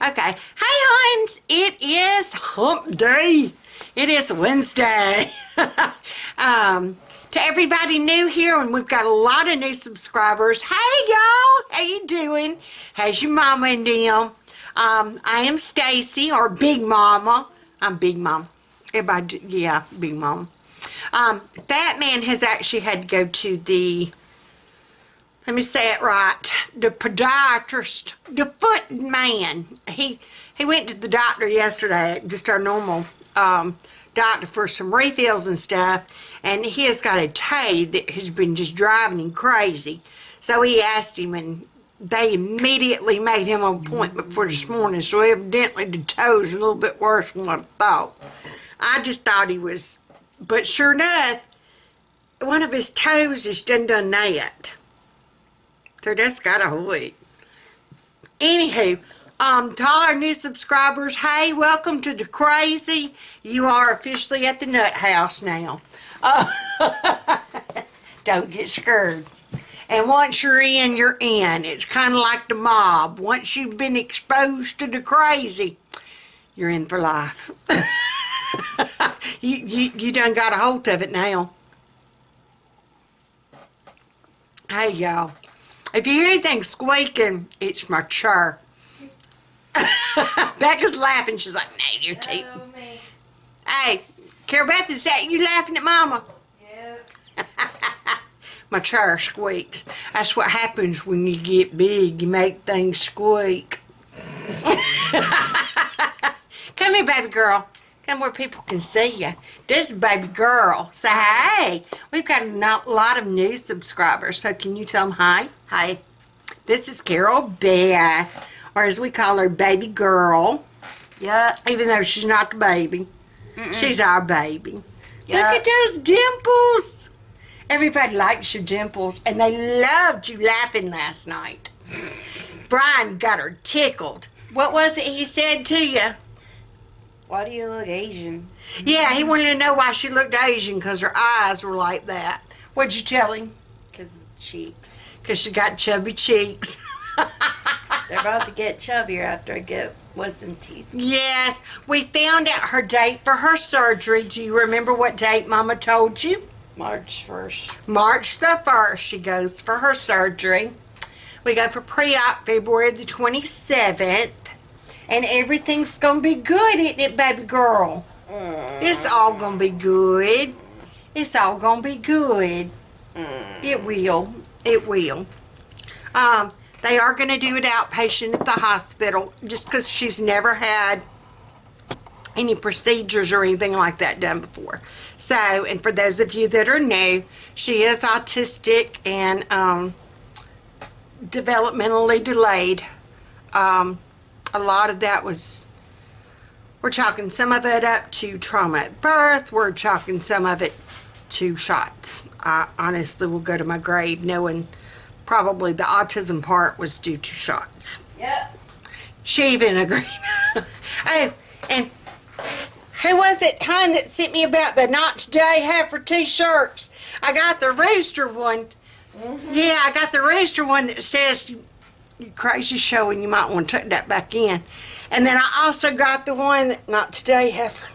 Okay. Hey, Hines. It is hump day. It is Wednesday. To everybody new here, and we've got a lot of new subscribers. Hey, y'all. How you doing? How's your mama and them? I am Stacy, or Big Mama. I'm Big Mom. Everybody, yeah, Big Mom. That man has actually had to go to the, let me say it right, the podiatrist, the foot man. He went to the doctor yesterday, just our normal doctor, for some refills and stuff, and he has got a toe that has been just driving him crazy. So he asked him, and they immediately made him an appointment for this morning. So evidently the toe's a little bit worse than what I thought. I just thought he was, but sure enough, one of his toes is done that. So that's gotta hold. Anywho, to all our new subscribers, hey, welcome to the crazy. You are officially at the nut house now. Don't get scared. And once you're in, you're in. It's kind of like the mob. Once you've been exposed to the crazy, you're in for life. You done got a hold of it now. Hey, y'all. If you hear anything squeaking, it's my chair. Becca's laughing. She's like, no, you're too. Hey, Carol Beth, is that you laughing at Mama? Yep. My chair squeaks. That's what happens when you get big. You make things squeak. Come here, baby girl. Come where people can see you. This is baby girl. Say hey. We've got a lot of new subscribers, so can you tell them hi? Hi. This is Carol Beth, or as we call her, baby girl. Yeah. Even though she's not the baby. She's our baby. Yeah. Look at those dimples. Everybody likes your dimples, and they loved you laughing last night. Brian got her tickled. What was it he said to you? Why do you look Asian? Yeah, he wanted to know why she looked Asian, because her eyes were like that. What'd you tell him? Because of cheeks. Because she got chubby cheeks. They're about to get chubbier after I get wisdom teeth. Yes, we found out her date for her surgery. Do you remember what date Mama told you? March 1st. March the 1st, she goes for her surgery. We go for pre-op February the 27th. And everything's going to be good, isn't it, baby girl? It's all going to be good. It's all going to be good. It will. It will. They are going to do it outpatient at the hospital just because she's never had any procedures or anything like that done before. So, and for those of you that are new, she is autistic and developmentally delayed. A lot of that was, we're chalking some of it up to trauma at birth. We're chalking some of it to shots. I honestly will go to my grave knowing probably the autism part was due to shots. Yep. She even agreed. Oh, and who was it, hon, that sent me about the Not Today Heifer t-shirts? I got the rooster one. Yeah, I got the rooster one that says, you crazy show, and you might want to tuck that back in. And then I also got the one that, Not Today Heifer.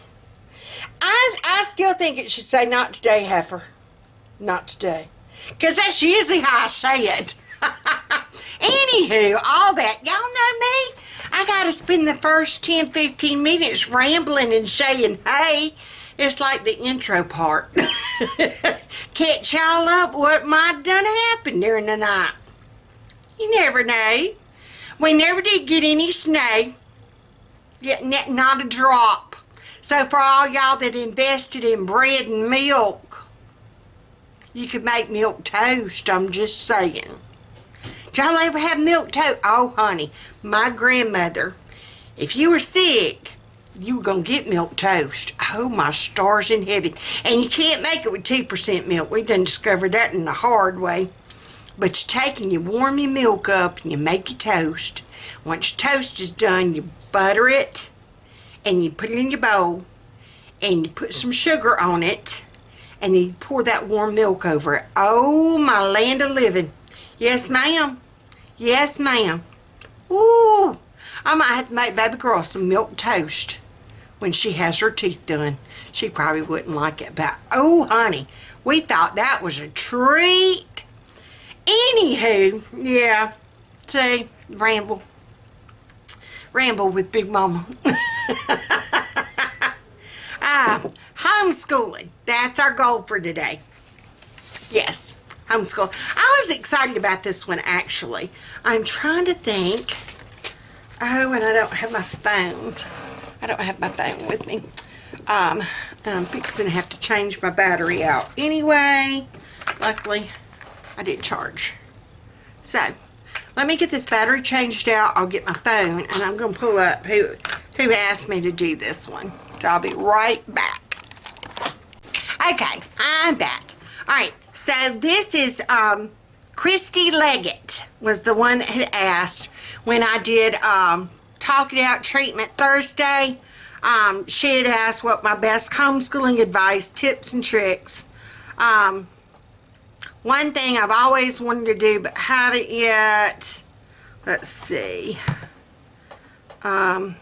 I still think it should say Not Today Heifer. Not today. Because that's usually how I say it. Anywho, all that. Y'all know me. I got to spend the first 10, 15 minutes rambling and saying, hey. It's like the intro part. Catch y'all up what might done happen during the night. You never know. We never did get any snow. Yet not a drop. So for all y'all that invested in bread and milk, you could make milk toast, I'm just saying. Did y'all ever have milk toast? Oh, honey, my grandmother, if you were sick, you were going to get milk toast. Oh, my stars in heaven. And you can't make it with 2% milk. We done discovered that in the hard way. But you take and you warm your milk up and you make your toast. Once your toast is done, you butter it and you put it in your bowl and you put some sugar on it and then you pour that warm milk over it. Oh, my land of living. Yes, ma'am. Yes, ma'am. Ooh, I might have to make baby girl some milk toast when she has her teeth done. She probably wouldn't like it, but oh honey, we thought that was a treat. Anywho, yeah, see, ramble with Big Mama. Homeschooling, that's our goal for today. Yes, homeschool. I was excited about this one, actually. I'm trying to think. Oh, and I don't have my phone. I don't have my phone with me. And I'm fixing to have to change my battery out anyway. Luckily, I didn't charge. So, let me get this battery changed out. I'll get my phone, and I'm going to pull up who asked me to do this one. So, I'll be right back. Okay, I'm back. All right, so this is Christy Leggett was the one that had asked when I did Talk It Out Treatment Thursday. She had asked what my best homeschooling advice, tips, and tricks. One thing I've always wanted to do but haven't yet. Let's see. And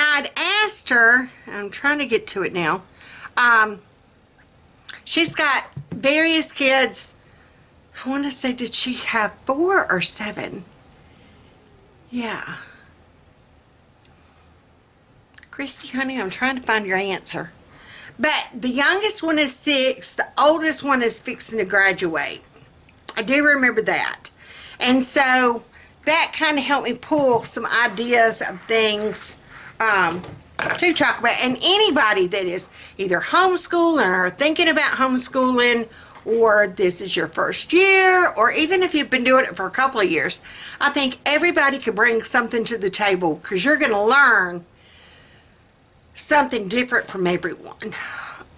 I'd asked her, I'm trying to get to it now. She's got various kids. I want to say, did she have 4 or 7? Yeah. Christy, honey, I'm trying to find your answer. But the youngest one is 6. The oldest one is fixing to graduate. I do remember that. And so that kind of helped me pull some ideas of things to talk about. And anybody that is either homeschooling or thinking about homeschooling, or this is your first year, or even if you've been doing it for a couple of years, I think everybody could bring something to the table, because you're going to learn something different from everyone.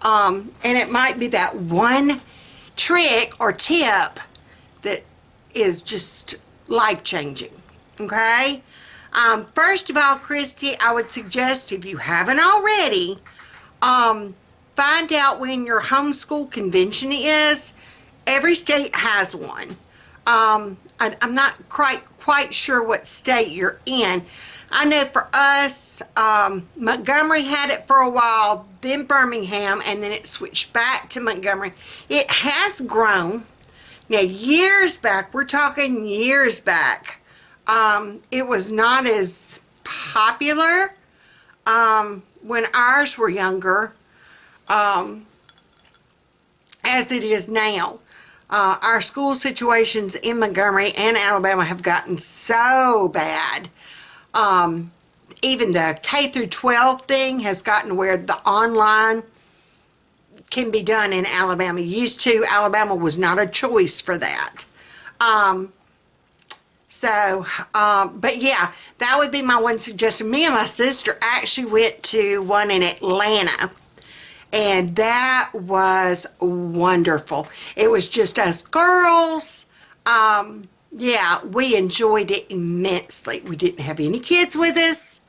And it might be that one trick or tip that is just life-changing. Okay? First of all, Christy, I would suggest, if you haven't already, find out when your homeschool convention is. Every state has one. I'm not quite sure what state you're in. I know for us, Montgomery had it for a while, then Birmingham, and then it switched back to Montgomery. It has grown. Now, years back, we're talking years back, it was not as popular when ours were younger as it is now. Our school situations in Montgomery and Alabama have gotten so bad. Even the K through 12 thing has gotten where the online can be done in Alabama. Used to, Alabama was not a choice for that. But yeah, that would be my one suggestion. Me and my sister actually went to one in Atlanta, and that was wonderful. It was just us girls. Yeah, we enjoyed it immensely. We didn't have any kids with us.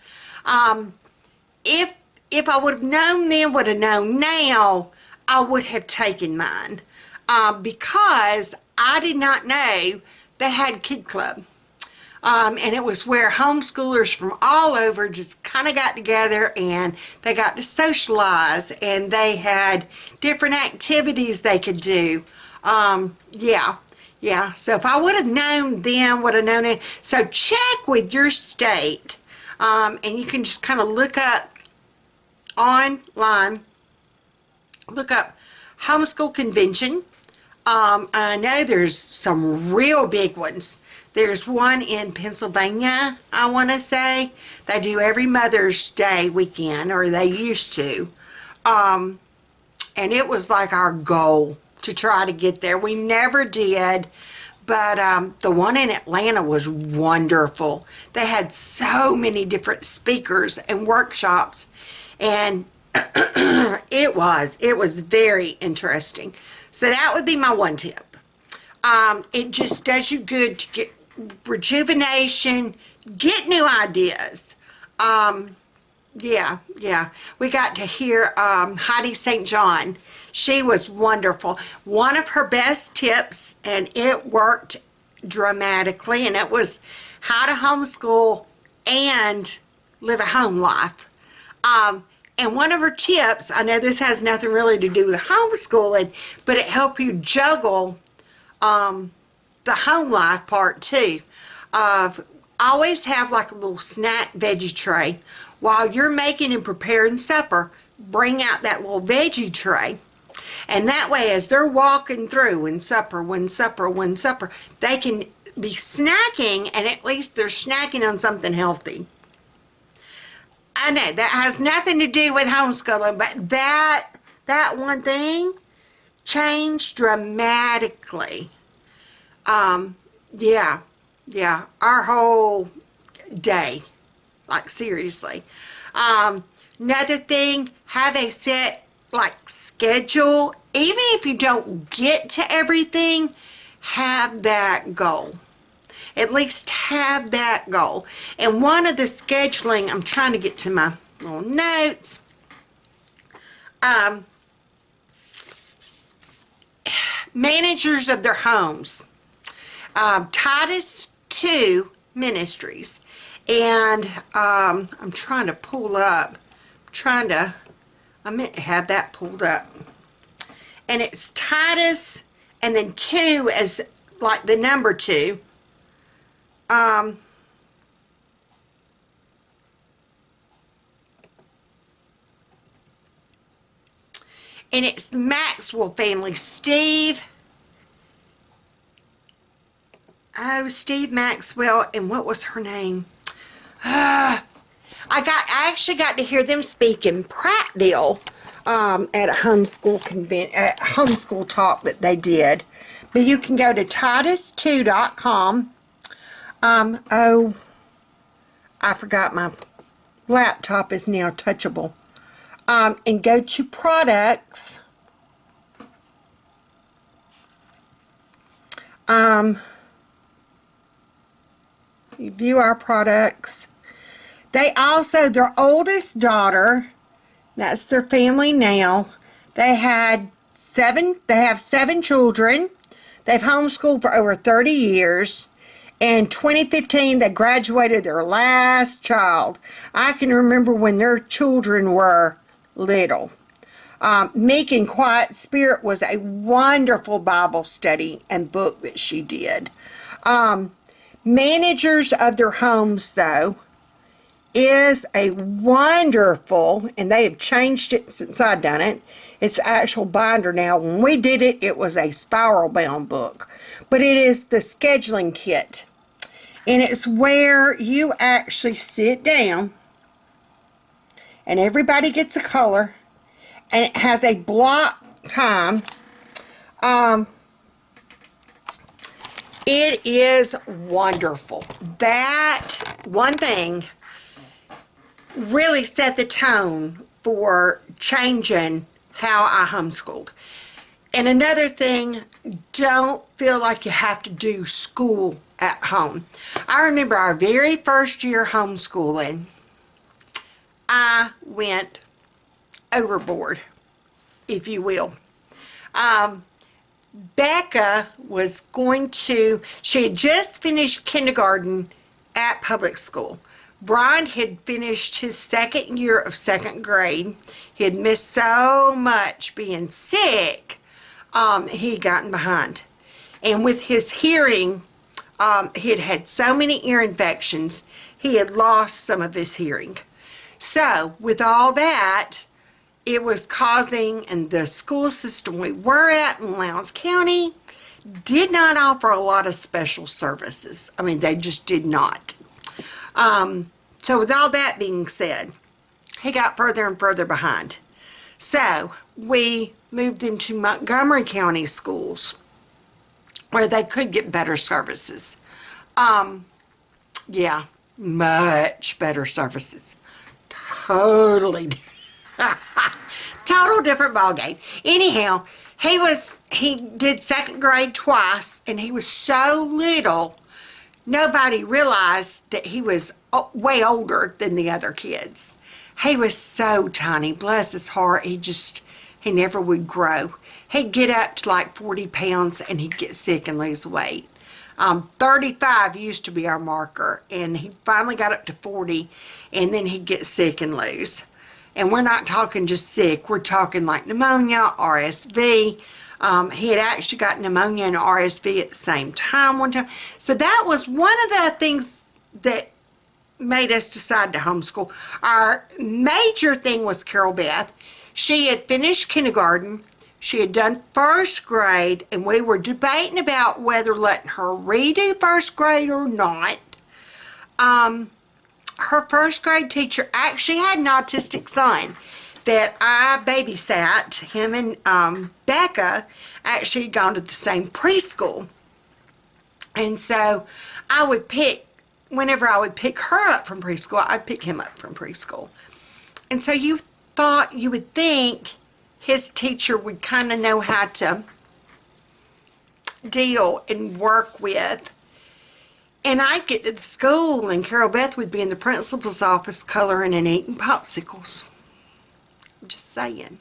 If I would have known then, would have known now, I would have taken mine, because I did not know they had Kid Club. And it was where homeschoolers from all over just kind of got together, and they got to socialize, and they had different activities they could do. Yeah, so if I would have known then, would have known it. So check with your state, and you can just kind of look up online, look up homeschool convention. I know there's some real big ones. There's one in Pennsylvania, I want to say. They do every Mother's Day weekend, or they used to. And it was like our goal to try to get there. We never did, but the one in Atlanta was wonderful. They had so many different speakers and workshops, and it was very interesting. So that would be my one tip. It just does you good to get rejuvenation, get new ideas. Yeah. We got to hear Heidi St. John. She was wonderful. One of her best tips, and it worked dramatically, and it was how to homeschool and live a home life. And one of her tips, I know this has nothing really to do with homeschooling, but it helped you juggle the home life part too. Always have like a little snack veggie tray. While you're making and preparing supper, bring out that little veggie tray. And that way, as they're walking through, when supper, they can be snacking, and at least they're snacking on something healthy. I know that has nothing to do with homeschooling, but that one thing changed dramatically. Yeah, our whole day, like seriously. Another thing, have a set like schedule. Even if you don't get to everything, have that goal. At least have that goal. And one of the scheduling, I'm trying to get to my little notes. Managers of their homes. Titus 2 Ministries. And I'm trying to pull up. I meant to have that pulled up. And it's Titus, and then 2 as like the number 2. And it's the Maxwell family. Steve Maxwell, and what was her name? I actually got to hear them speak in Prattville at a homeschool talk that they did. But you can go to titus2.com. Oh, I forgot my laptop is now touchable. And go to products. You view our products. They also, their oldest daughter, that's their family now. They have 7 children. They've homeschooled for over 30 years. In 2015, they graduated their last child. I can remember when their children were little. Meek and Quiet Spirit was a wonderful Bible study and book that she did. Managers of their homes, though, is a wonderful, and they have changed it since I've done it. It's an actual binder now. When we did it, it was a spiral bound book. But it is the scheduling kit. And it's where you actually sit down, and everybody gets a color, and it has a block time. It is wonderful. That one thing really set the tone for changing how I homeschooled. And another thing, don't feel like you have to do school at home. I remember our very first year homeschooling, I went overboard, if you will. Becca was she had just finished kindergarten at public school. Brian had finished his second year of second grade. He had missed so much being sick, he had gotten behind. And with his hearing, he had had so many ear infections, he had lost some of his hearing. So, with all that, it was causing, and the school system we were at in Lowndes County did not offer a lot of special services. I mean, they just did not. So with all that being said, he got further and further behind. So we moved him to Montgomery County schools where they could get better services. Yeah, much better services. Totally total different ballgame. Anyhow, he did second grade twice, and he was so little, nobody realized that he was way older than the other kids. He was so tiny, bless his heart. He never would grow. He'd get up to like 40 pounds, and he'd get sick and lose weight. 35 used to be our marker, and he finally got up to 40, and then he'd get sick and lose. And we're not talking just sick, we're talking like pneumonia, RSV. He had actually got pneumonia and RSV at the same time one time. So that was one of the things that made us decide to homeschool. Our major thing was Carol Beth. She had finished kindergarten. She had done first grade, and we were debating about whether letting her redo first grade or not. Her first grade teacher actually had an autistic son that I babysat. Him and Becca actually had gone to the same preschool. And so I would pick, whenever I would pick her up from preschool, I'd pick him up from preschool. And so you would think his teacher would kind of know how to deal and work with. And I'd get to the school, and Carol Beth would be in the principal's office coloring and eating popsicles. I'm just saying.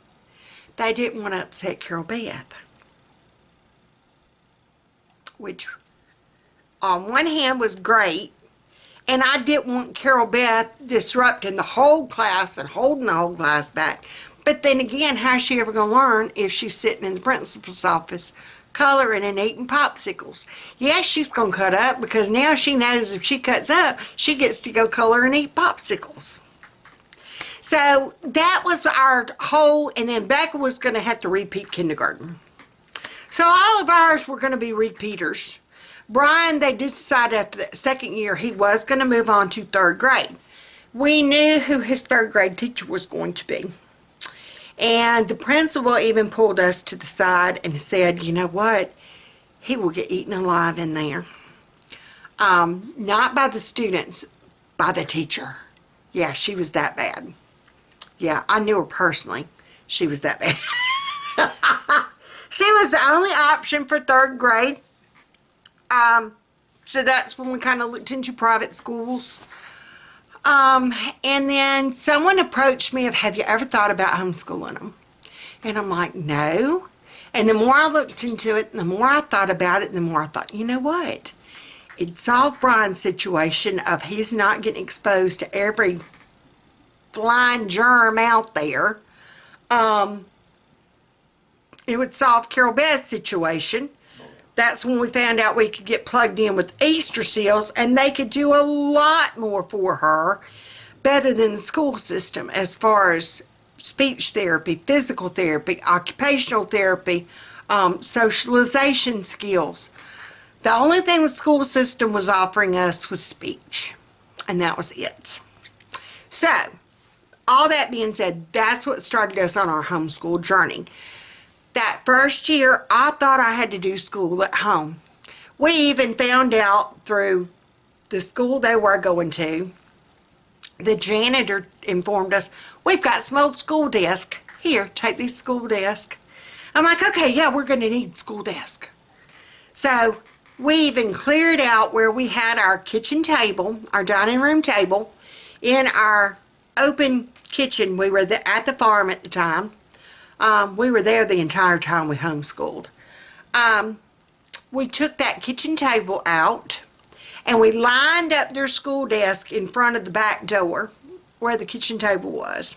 They didn't want to upset Carol Beth. Which, on one hand, was great. And I didn't want Carol Beth disrupting the whole class and holding the whole class back. But then again, how's she ever going to learn if she's sitting in the principal's office coloring and eating popsicles? Yes, she's going to cut up, because now she knows if she cuts up, she gets to go color and eat popsicles. So that was our whole, and then Becca was going to have to repeat kindergarten. So all of ours were going to be repeaters. Brian, they did decide after the second year he was going to move on to third grade. We knew who his third grade teacher was going to be. And the principal even pulled us to the side and said, you know what, he will get eaten alive in there. Not by the students, by the teacher. Yeah, she was that bad. Yeah, I knew her personally. She was that bad. She was the only option for third grade. So that's when we kind of looked into private schools. And then someone approached me of, have you ever thought about homeschooling them? And I'm like, no. And the more I looked into it, the more I thought about it, the more I thought, you know what? It solved Brian's situation of he's not getting exposed to every flying germ out there. It would solve Carol Beth's situation. That's when we found out we could get plugged in with Easter seals, and they could do a lot more for her, better than the school system, as far as speech therapy, physical therapy, occupational therapy, socialization skills. The only thing the school system was offering us was speech, and that was it. So, all that being said, that's what started us on our homeschool journey. That first year, I thought I had to do school at home. We even found out through the school they were going to, the janitor informed us, we've got some old school desk. Here, take these school desk. I'm like, okay, yeah, we're going to need school desk. So we even cleared out where we had our kitchen table, our dining room table, in our open kitchen. We were at the farm at the time. We were there the entire time we homeschooled. We took that kitchen table out, and we lined up their school desk in front of the back door where the kitchen table was.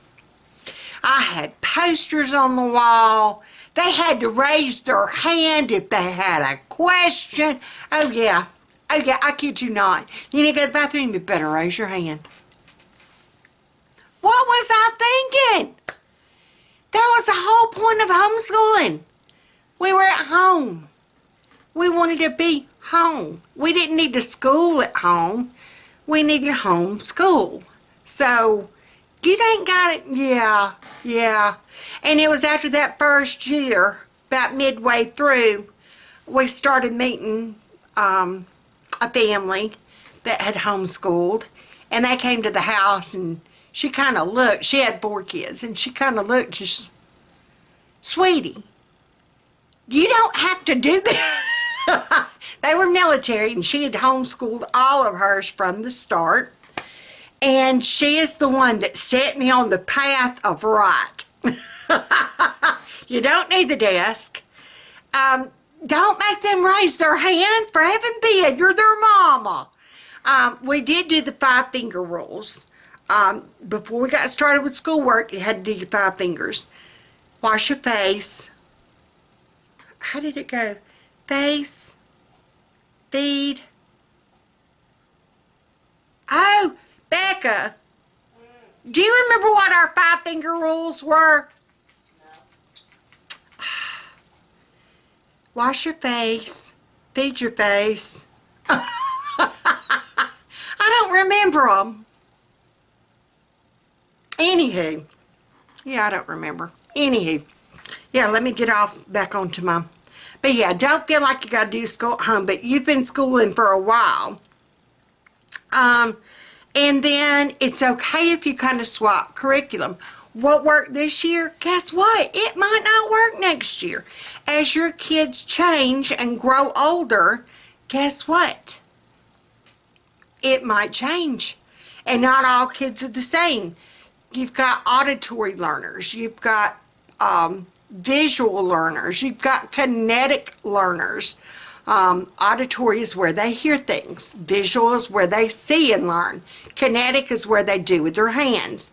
I had posters on the wall. They had to raise their hand if they had a question. Oh yeah, I kid you not. You need to go to the bathroom, you better raise your hand. What was I thinking? That was the whole point of homeschooling. We were at home. We wanted to be home. We didn't need to school at home. We needed home school. So, you ain't got it? Yeah. And it was after that first year, about midway through, we started meeting a family that had homeschooled. And they came to the house, and she kind of looked. She had 4 kids, and she kind of looked just, sweetie, you don't have to do that. They were military, and she had homeschooled all of hers from the start. And she is the one that set me on the path of right. You don't need the desk. Don't make them raise their hand. For heaven forbid, you're their mama. We did do the 5-finger rules. Before we got started with schoolwork, you had to do your 5 fingers. Wash your face. How did it go? Face. Feed. Oh, Becca. Do you remember what our 5-finger rules were? Wash your face. Feed your face. I don't remember them. Anywho. Yeah, I don't remember. Anywho. Yeah, let me get off back onto my... But yeah, don't feel like you got to do school at home. But you've been schooling for a while. And then it's okay if you kind of swap curriculum. What worked this year, guess what? It might not work next year. As your kids change and grow older, guess what? It might change. And not all kids are the same. You've got auditory learners. You've got visual learners. You've got kinetic learners. Auditory is where they hear things. Visual is where they see and learn. Kinetic is where they do with their hands.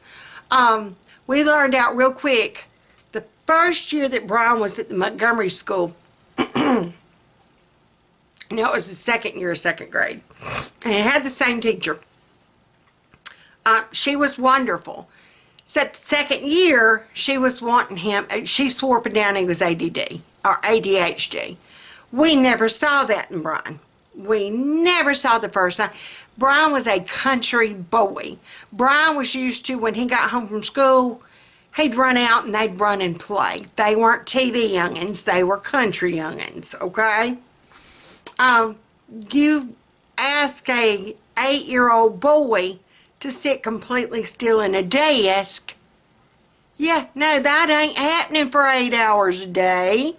We learned out real quick, the first year that Brian was at the Montgomery School, no, it was the second year of 2nd grade, and it had the same teacher. She was wonderful. So the second year, she was wanting him, she swore up and down he was ADD, or ADHD. We never saw that in Brian. We never saw the first time. Brian was a country boy. Brian was used to, when he got home from school, he'd run out and they'd run and play. They weren't TV youngins, they were country youngins, okay? You ask a 8-year-old boy to sit completely still in a desk, yeah, no, that ain't happening for 8 hours a day.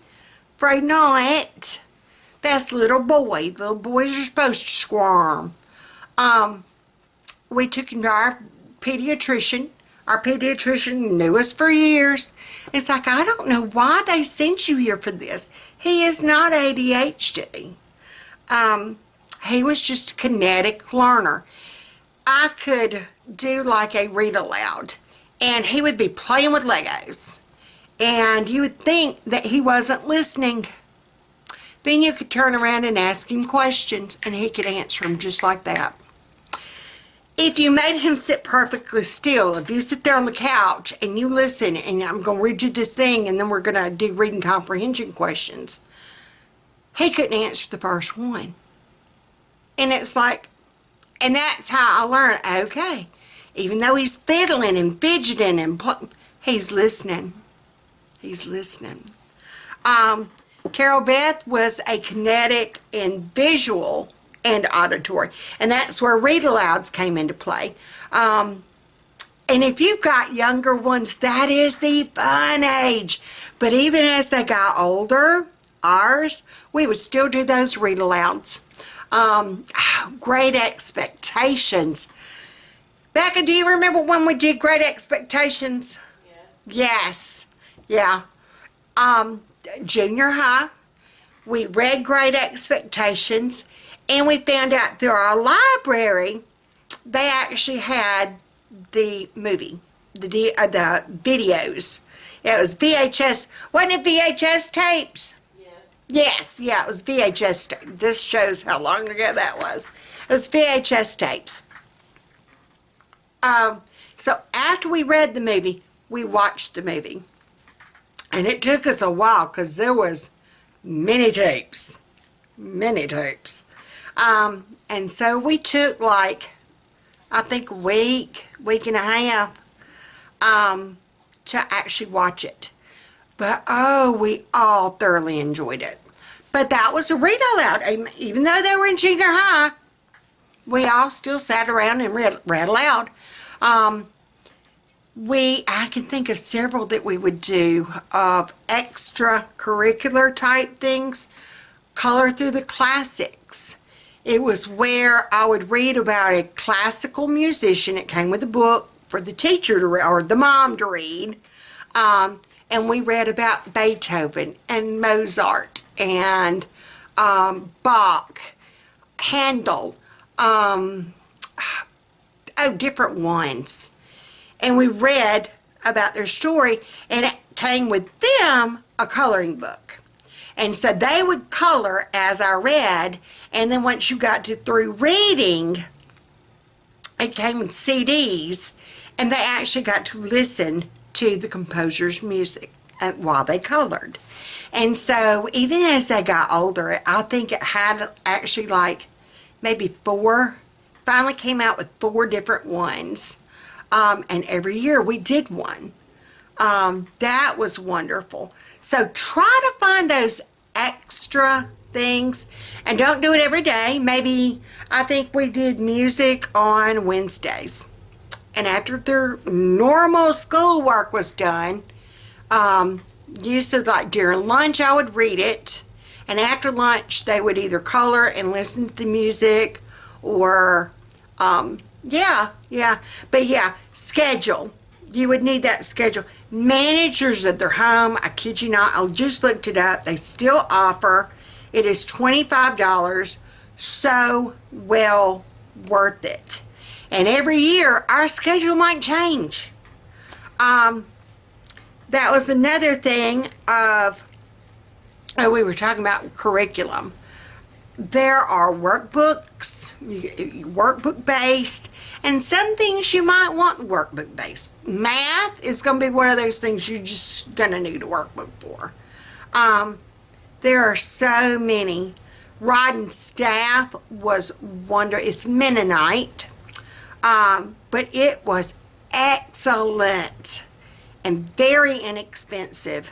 Afraid not. That's little boy. Little boys are supposed to squirm. We took him to our pediatrician. Our pediatrician knew us for years. It's like, I don't know why they sent you here for this. He is not ADHD. He was just a kinetic learner. I could do like a read aloud, and he would be playing with Legos. And you would think that he wasn't listening. Then you could turn around and ask him questions, and he could answer them just like that. If you made him sit perfectly still, if you sit there on the couch and you listen, and I'm going to read you this thing, and then we're going to do reading comprehension questions, he couldn't answer the first one. And it's like, and that's how I learned, okay, even though he's fiddling and fidgeting and he's listening. He's listening. Carol Beth was a kinetic and visual and auditory. And that's where read alouds came into play. And if you've got younger ones, that is the fun age. But even as they got older, ours, we would still do those read alouds. Great Expectations. Becca, do you remember when we did Great Expectations? Yeah. Yes. Yeah. Junior high, we read Great Expectations, and we found out through our library they actually had the movie, the videos. It was VHS. Wasn't it VHS tapes? Yeah. Yes, yeah, it was VHS tapes. This shows how long ago that was. It was VHS tapes. So after we read the movie, we watched the movie. And it took us a while because there was many tapes. Many tapes. And so we took like, I think a week and a half to actually watch it. But oh, we all thoroughly enjoyed it. But that was a read aloud. Even though they were in junior high, we all still sat around and read aloud. I can think of several that we would do of extracurricular type things. Color Through the Classics. It was where I would read about a classical musician. It came with a book for the teacher to read, or the mom to read. And and we read about Beethoven and Mozart and Bach, Handel, different ones. And we read about their story, and it came with them a coloring book. And so they would color as I read, and then once you got through reading, it came with CDs, and they actually got to listen to the composer's music while they colored. And so even as they got older, I think it had actually like maybe finally came out with 4 different ones. And every year we did one. That was wonderful. So try to find those extra things, and don't do it every day. Maybe, I think we did music on Wednesdays. And after their normal schoolwork was done, usually like during lunch I would read it, and after lunch they would either color and listen to the music, or schedule. You would need that schedule. Managers at their home, I kid you not, I just looked it up, they still offer. It is $25, so well worth it. And every year our schedule might change. That was another thing we were talking about curriculum. There are workbooks, workbook based, and some things you might want workbook based. Math is going to be one of those things you're just going to need a workbook for. There are so many. Rod and Staff was wonderful. It's Mennonite, but it was excellent and very inexpensive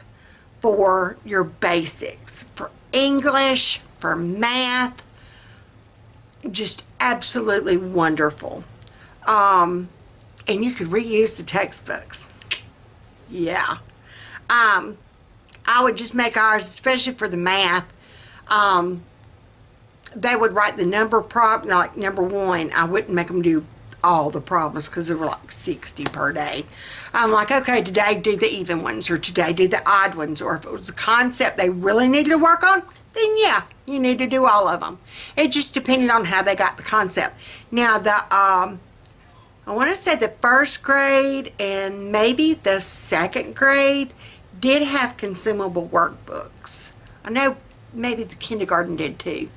for your basics, for English, for math. Just absolutely wonderful. And you could reuse the textbooks. Yeah. I would just make ours, especially for the math. They would write the number problem, like number 1. I wouldn't make them do all the problems because there were like 60 per day. I'm like, okay, today do the even ones, or today do the odd ones, or if it was a concept they really needed to work on, then yeah, you need to do all of them. It just depended on how they got the concept. Now I want to say the 1st grade and maybe the 2nd grade did have consumable workbooks. I know maybe the kindergarten did too.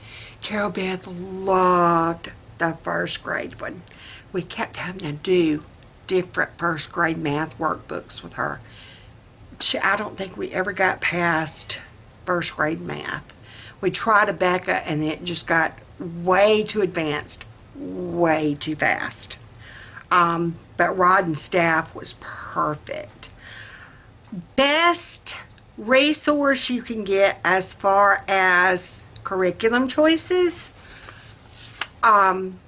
Carol Beth loved the 1st grade one. We kept having to do different 1st grade math workbooks with her. I don't think we ever got past 1st grade math. We tried Abeka, and it just got way too advanced, way too fast. But Rod and Staff was perfect. Best resource you can get as far as curriculum choices. I'm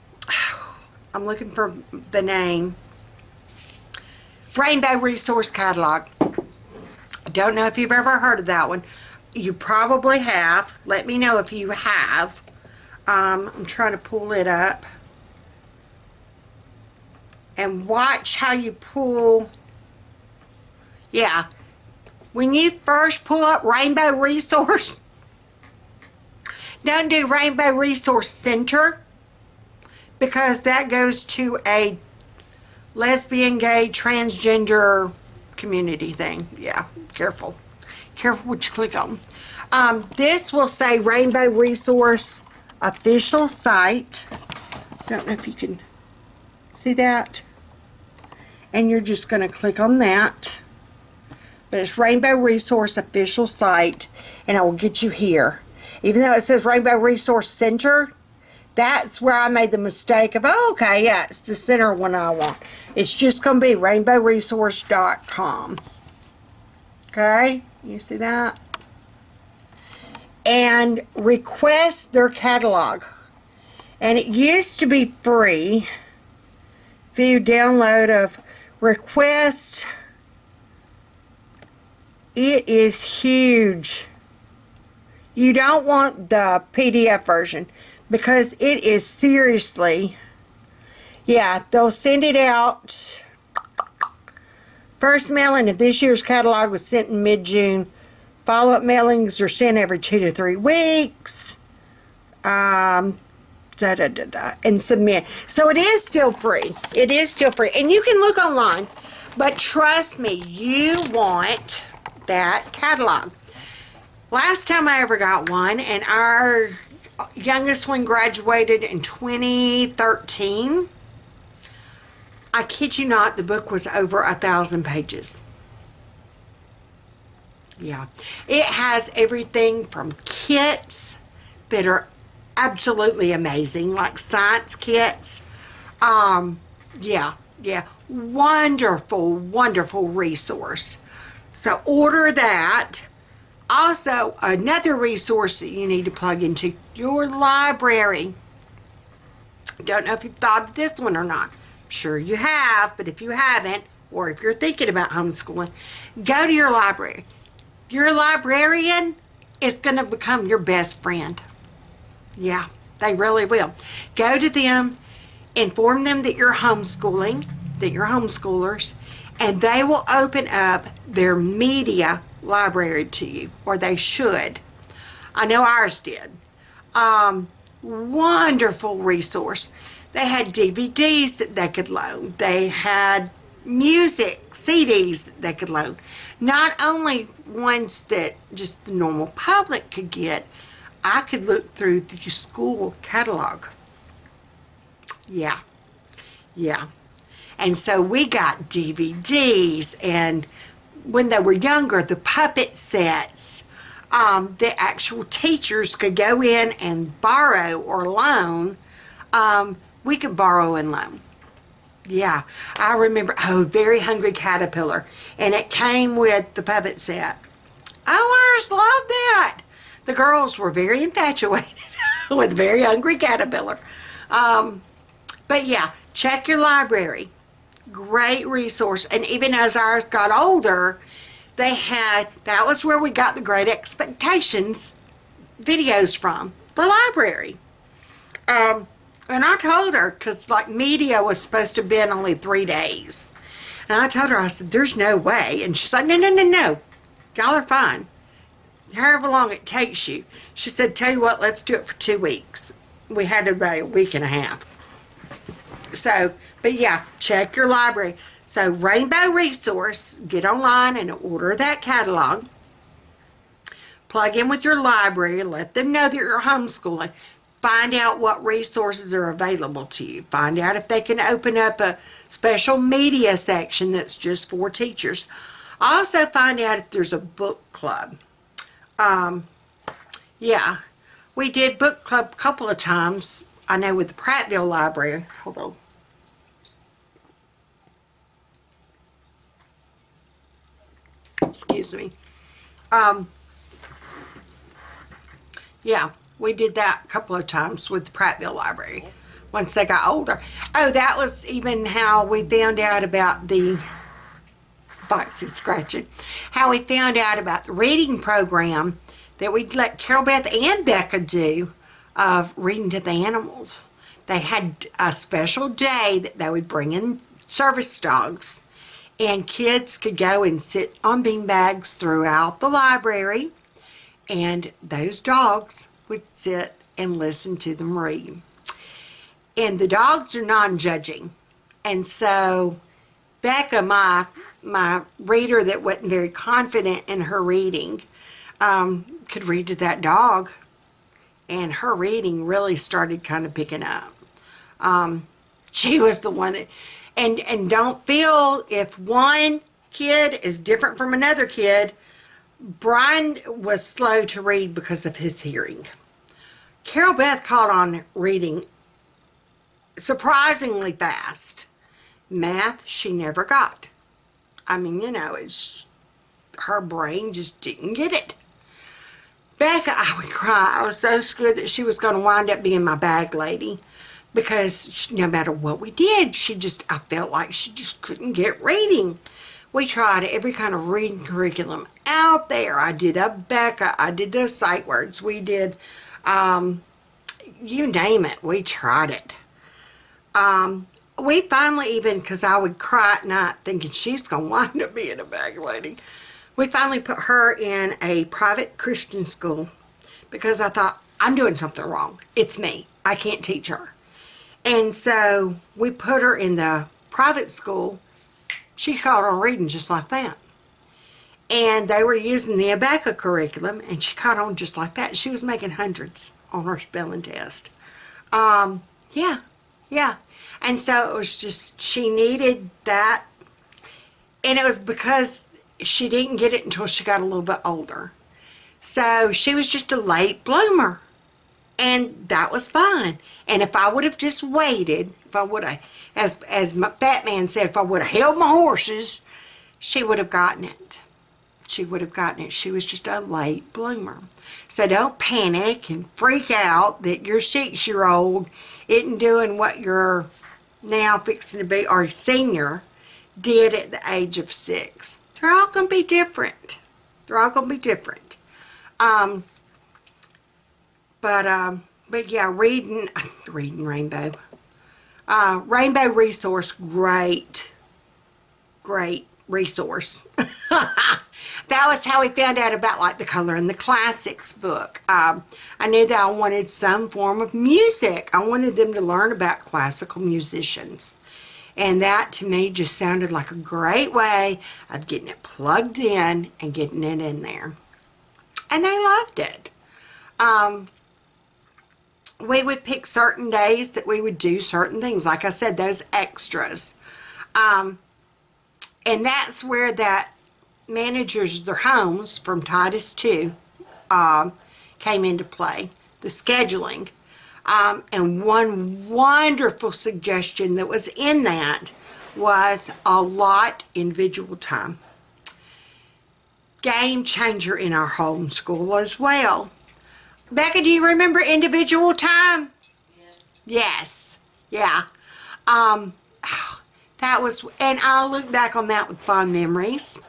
looking for the name. Rainbow Resource Catalog. I don't know if you've ever heard of that one. You probably have. Let me know if you have. I'm trying to pull it up. And watch how you pull. Yeah. When you first pull up Rainbow Resource, don't do Rainbow Resource Center, because that goes to a lesbian, gay, transgender community thing. Yeah, careful. Careful what you click on. This will say Rainbow Resource official site. Don't know if you can see that. And you're just going to click on that. But it's Rainbow Resource official site, and it will get you here. Even though it says Rainbow Resource Center, that's where I made the mistake of, oh, okay, yeah, it's the center one I want. It's just going to be rainbowresource.com. Okay, you see that? And request their catalog. And it used to be free. View download of request. It is huge. You don't want the PDF version, because it is seriously, yeah, they'll send it out First mailing of this year's catalog was sent in mid-June. Follow-up mailings are sent every 2 to 3 weeks. And submit. So it is still free. It is still free. And you can look online. But trust me, you want that catalog. Last time I ever got one, and our youngest one graduated in 2013. I kid you not, the book was over 1,000 pages. Yeah. It has everything from kits that are absolutely amazing, like science kits. Yeah. Wonderful, wonderful resource. So order that. Also, another resource that you need to plug into your library. Don't know if you've thought of this one or not. I'm sure you have, but if you haven't, or if you're thinking about homeschooling, go to your library. Your librarian is going to become your best friend. Yeah, they really will. Go to them, inform them that you're homeschooling, that you're homeschoolers, and they will open up their media library to you, or they should. I know ours did. Wonderful resource. They had DVDs that they could loan. They had music, CDs that they could loan. Not only ones that just the normal public could get, I could look through the school catalog. Yeah. And so we got DVDs, and when they were younger, the puppet sets, the actual teachers could go in and borrow or loan. We could borrow and loan. Yeah, I remember, Very Hungry Caterpillar, and it came with the puppet set. Oh, ours loved that. The girls were very infatuated with Very Hungry Caterpillar. But yeah, check your library. Great resource. And even as ours got older, that was where we got the Great Expectations videos from, the library. And I told her, because like media was supposed to have been only 3 days. And I told her, I said, there's no way. And she's like, no. Y'all are fine. However long it takes you. She said, tell you what, let's do it for 2 weeks. We had about a week and a half. So, but yeah, check your library. So Rainbow Resource, get online and order that catalog. Plug in with your library. Let them know that you're homeschooling. Find out what resources are available to you. Find out if they can open up a special media section that's just for teachers. Also find out if there's a book club. Yeah, we did book club a couple of times. I know with the Prattville Library. Hold on. Excuse me. Yeah, we did that a couple of times with the Prattville Library once they got older. Oh, that was even how we found out about the Foxy scratching. How we found out about the reading program that we'd let Carol Beth and Becca do of reading to the animals. They had a special day that they would bring in service dogs, and kids could go and sit on beanbags throughout the library, and those dogs would sit and listen to them read. And the dogs are non-judging, and so Becca, my reader that wasn't very confident in her reading, could read to that dog, and her reading really started kind of picking up. She was the one that, and don't feel if one kid is different from another kid. Brian was slow to read because of his hearing. Carol Beth caught on reading surprisingly fast. Math, she never got. I mean, you know, her brain just didn't get it. Becca, I would cry. I was so scared that she was going to wind up being my bag lady, because no matter what we did, I felt like she just couldn't get reading. We tried every kind of reading curriculum out there. I did a Becca. I did the sight words. We did, you name it. We tried it. we finally even, because I would cry at night thinking she's going to wind up being a bag lady, we finally put her in a private Christian school because I thought, I'm doing something wrong. It's me. I can't teach her. And so we put her in the private school. She caught on reading just like that. And they were using the Abeka curriculum, and she caught on just like that. She was making hundreds on her spelling test. Yeah, yeah. And so it was just, she needed that. And it was because she didn't get it until she got a little bit older. So she was just a late bloomer. And that was fine. And if I would have just waited, if I would have, as my fat man said, if I would have held my horses, she would have gotten it. She would have gotten it. She was just a late bloomer. So don't panic and freak out that your 6-year-old isn't doing what you're now fixing to be, or senior did at the age of 6. They're all going to be different. They're all going to be different. But yeah, reading Rainbow. Rainbow Resource, great resource. That was how we found out about like the Color in the Classics book. I knew that I wanted some form of music. I wanted them to learn about classical musicians. And that to me just sounded like a great way of getting it plugged in and getting it in there. And they loved it. We would pick certain days that we would do certain things. Like I said, those extras. And that's where that managers of their homes from Titus 2 came into play. The scheduling. And one wonderful suggestion that was in that was allot individual time. Game changer in our homeschool as well. Becca, do you remember individual time? Yes. Yeah. That was, and I look back on that with fond memories.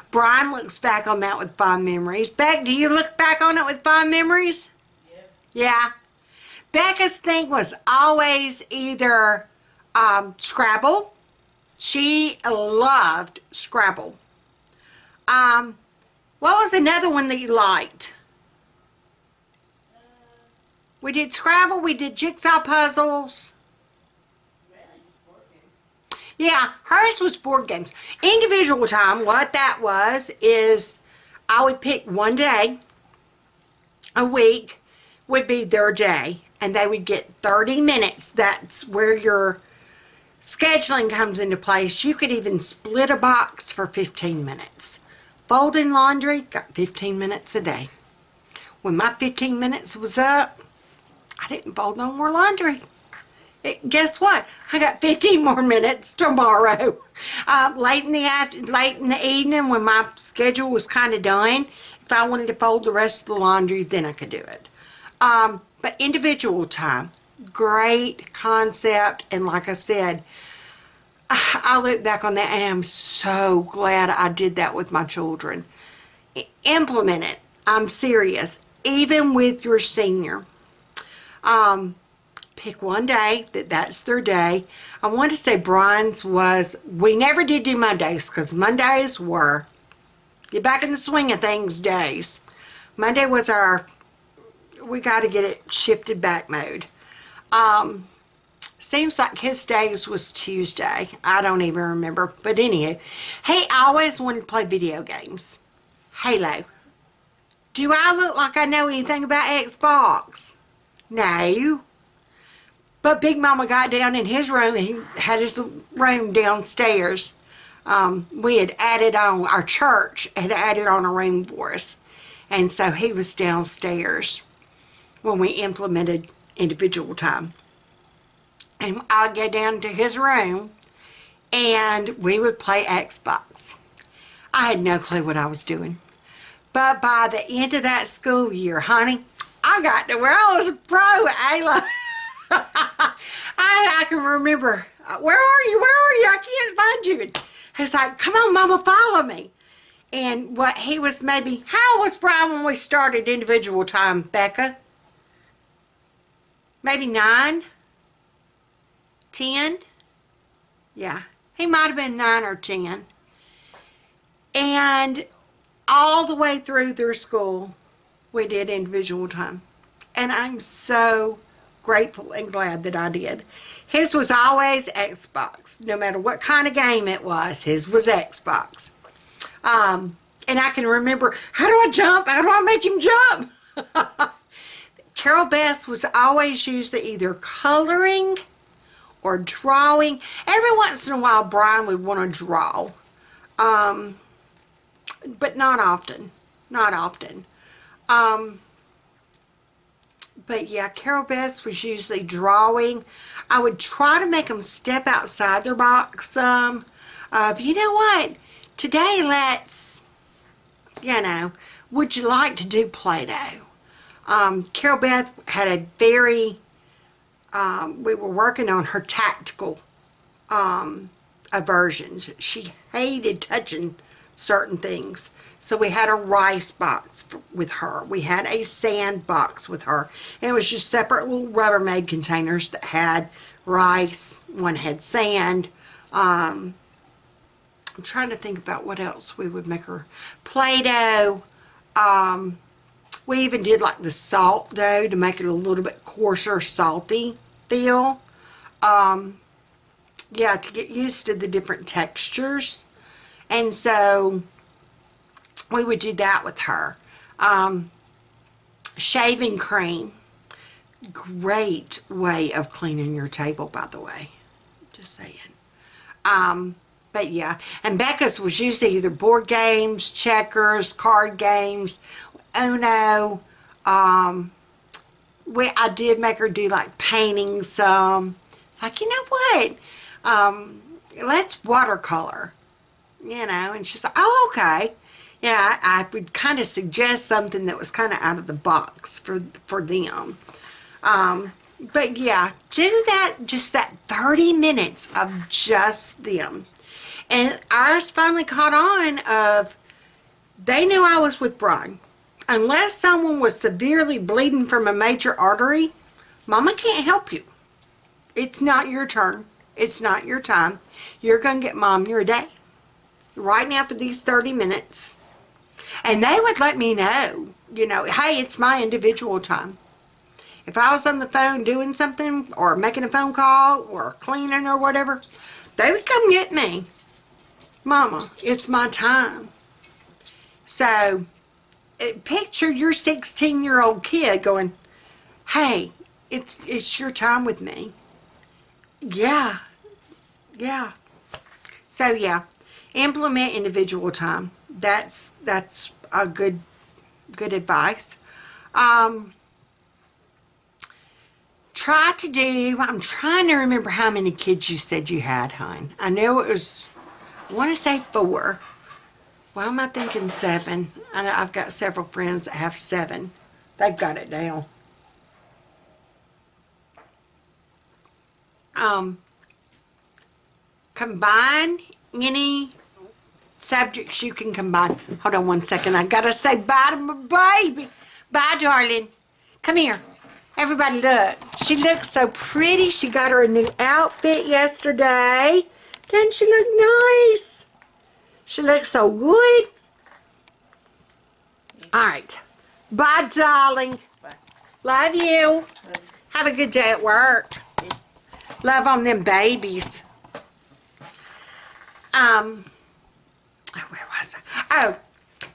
Brian looks back on that with fond memories. Beck, do you look back on it with fond memories? Yes. Yeah. Becca's thing was always either Scrabble. She loved Scrabble. What was another one that you liked? We did Scrabble, we did jigsaw puzzles. Yeah, hers was board games. Individual time, what that was, is I would pick one day a week would be their day, and they would get 30 minutes. That's where your scheduling comes into place. You could even split a box for 15 minutes. Folding laundry, got 15 minutes a day. When my 15 minutes was up, I didn't fold no more laundry. Guess what? I got 15 more minutes tomorrow. Late in the evening, when my schedule was kind of done, if I wanted to fold the rest of the laundry, then I could do it. But individual time, great concept, and like I said, I look back on that and I'm so glad I did that with my children. Implement it. I'm serious. Even with your senior. Pick one day that's their day. I want to say Brian's was, we never did do Mondays because Mondays were get back in the swing of things days. Monday was our, we got to get it shifted back mode. Seems like his days was Tuesday. I don't even remember. But anyway, he always wanted to play video games. Halo. Do I look like I know anything about Xbox? No. But Big Mama got down in his room. He had his room downstairs. We had added on, our church had added on a room for us. And so he was downstairs when we implemented individual time. And I'd go down to his room and we would play Xbox. I had no clue what I was doing. But by the end of that school year, honey, I got to where I was a pro at Halo. I can remember, where are you? Where are you? I can't find you. He's like, come on, Mama, follow me. And what he was maybe, how was Brian when we started individual time, Becca? Maybe 9, 10. Yeah, he might have been 9 or 10. And all the way through their school, we did individual time. And I'm so grateful and glad that I did. His was always Xbox. No matter what kind of game it was, his was Xbox. And I can remember, how do I jump? How do I make him jump? Carol Beth was always used to either coloring or drawing. Every once in a while, Brian would want to draw. But not often. Not often. But yeah, Carol Beth was usually drawing. I would try to make them step outside their box some. You know what? Today let's, would you like to do Play-Doh? Carol Beth had a very, we were working on her tactical aversions. She hated touching certain things. So we had a rice box with her. We had a sand box with her. And it was just separate little Rubbermaid containers that had rice. One had sand. I'm trying to think about what else we would make her. Play-Doh. We even did like the salt dough to make it a little bit coarser, salty feel. Yeah, to get used to the different textures. And so we would do that with her. Shaving cream. Great way of cleaning your table, by the way. Just saying. But yeah. And Becca's was usually either board games, checkers, card games, Uno. I did make her do like painting some. It's like, you know what? Let's watercolor. And she's like, oh, okay. Yeah, I would kind of suggest something that was kind of out of the box for them. But yeah, do that, just that 30 minutes of just them. And ours finally caught on of, they knew I was with Brian. Unless someone was severely bleeding from a major artery, Mama can't help you. It's not your turn. It's not your time. You're going to get Mom your day. Right now for these 30 minutes. And they would let me know, hey, it's my individual time. If I was on the phone doing something or making a phone call or cleaning or whatever, they would come get me. Mama, it's my time. So, picture your 16-year-old kid going, hey, it's your time with me. Yeah. Yeah. So, yeah. Implement individual time. That's a good advice. Try to do, I'm trying to remember how many kids you said you had, hon. I know it was, I want to say 4. Why am I thinking 7? I've got several friends that have 7. They've got it down. Combine any subjects you can combine. Hold on one second. I gotta say bye to my baby. Bye, darling. Come here. Everybody look. She looks so pretty. She got her a new outfit yesterday. Doesn't she look nice? She looks so good. All right. Bye, darling. Bye. Love you. Have a good day at work. Love on them babies. Where was I? Oh,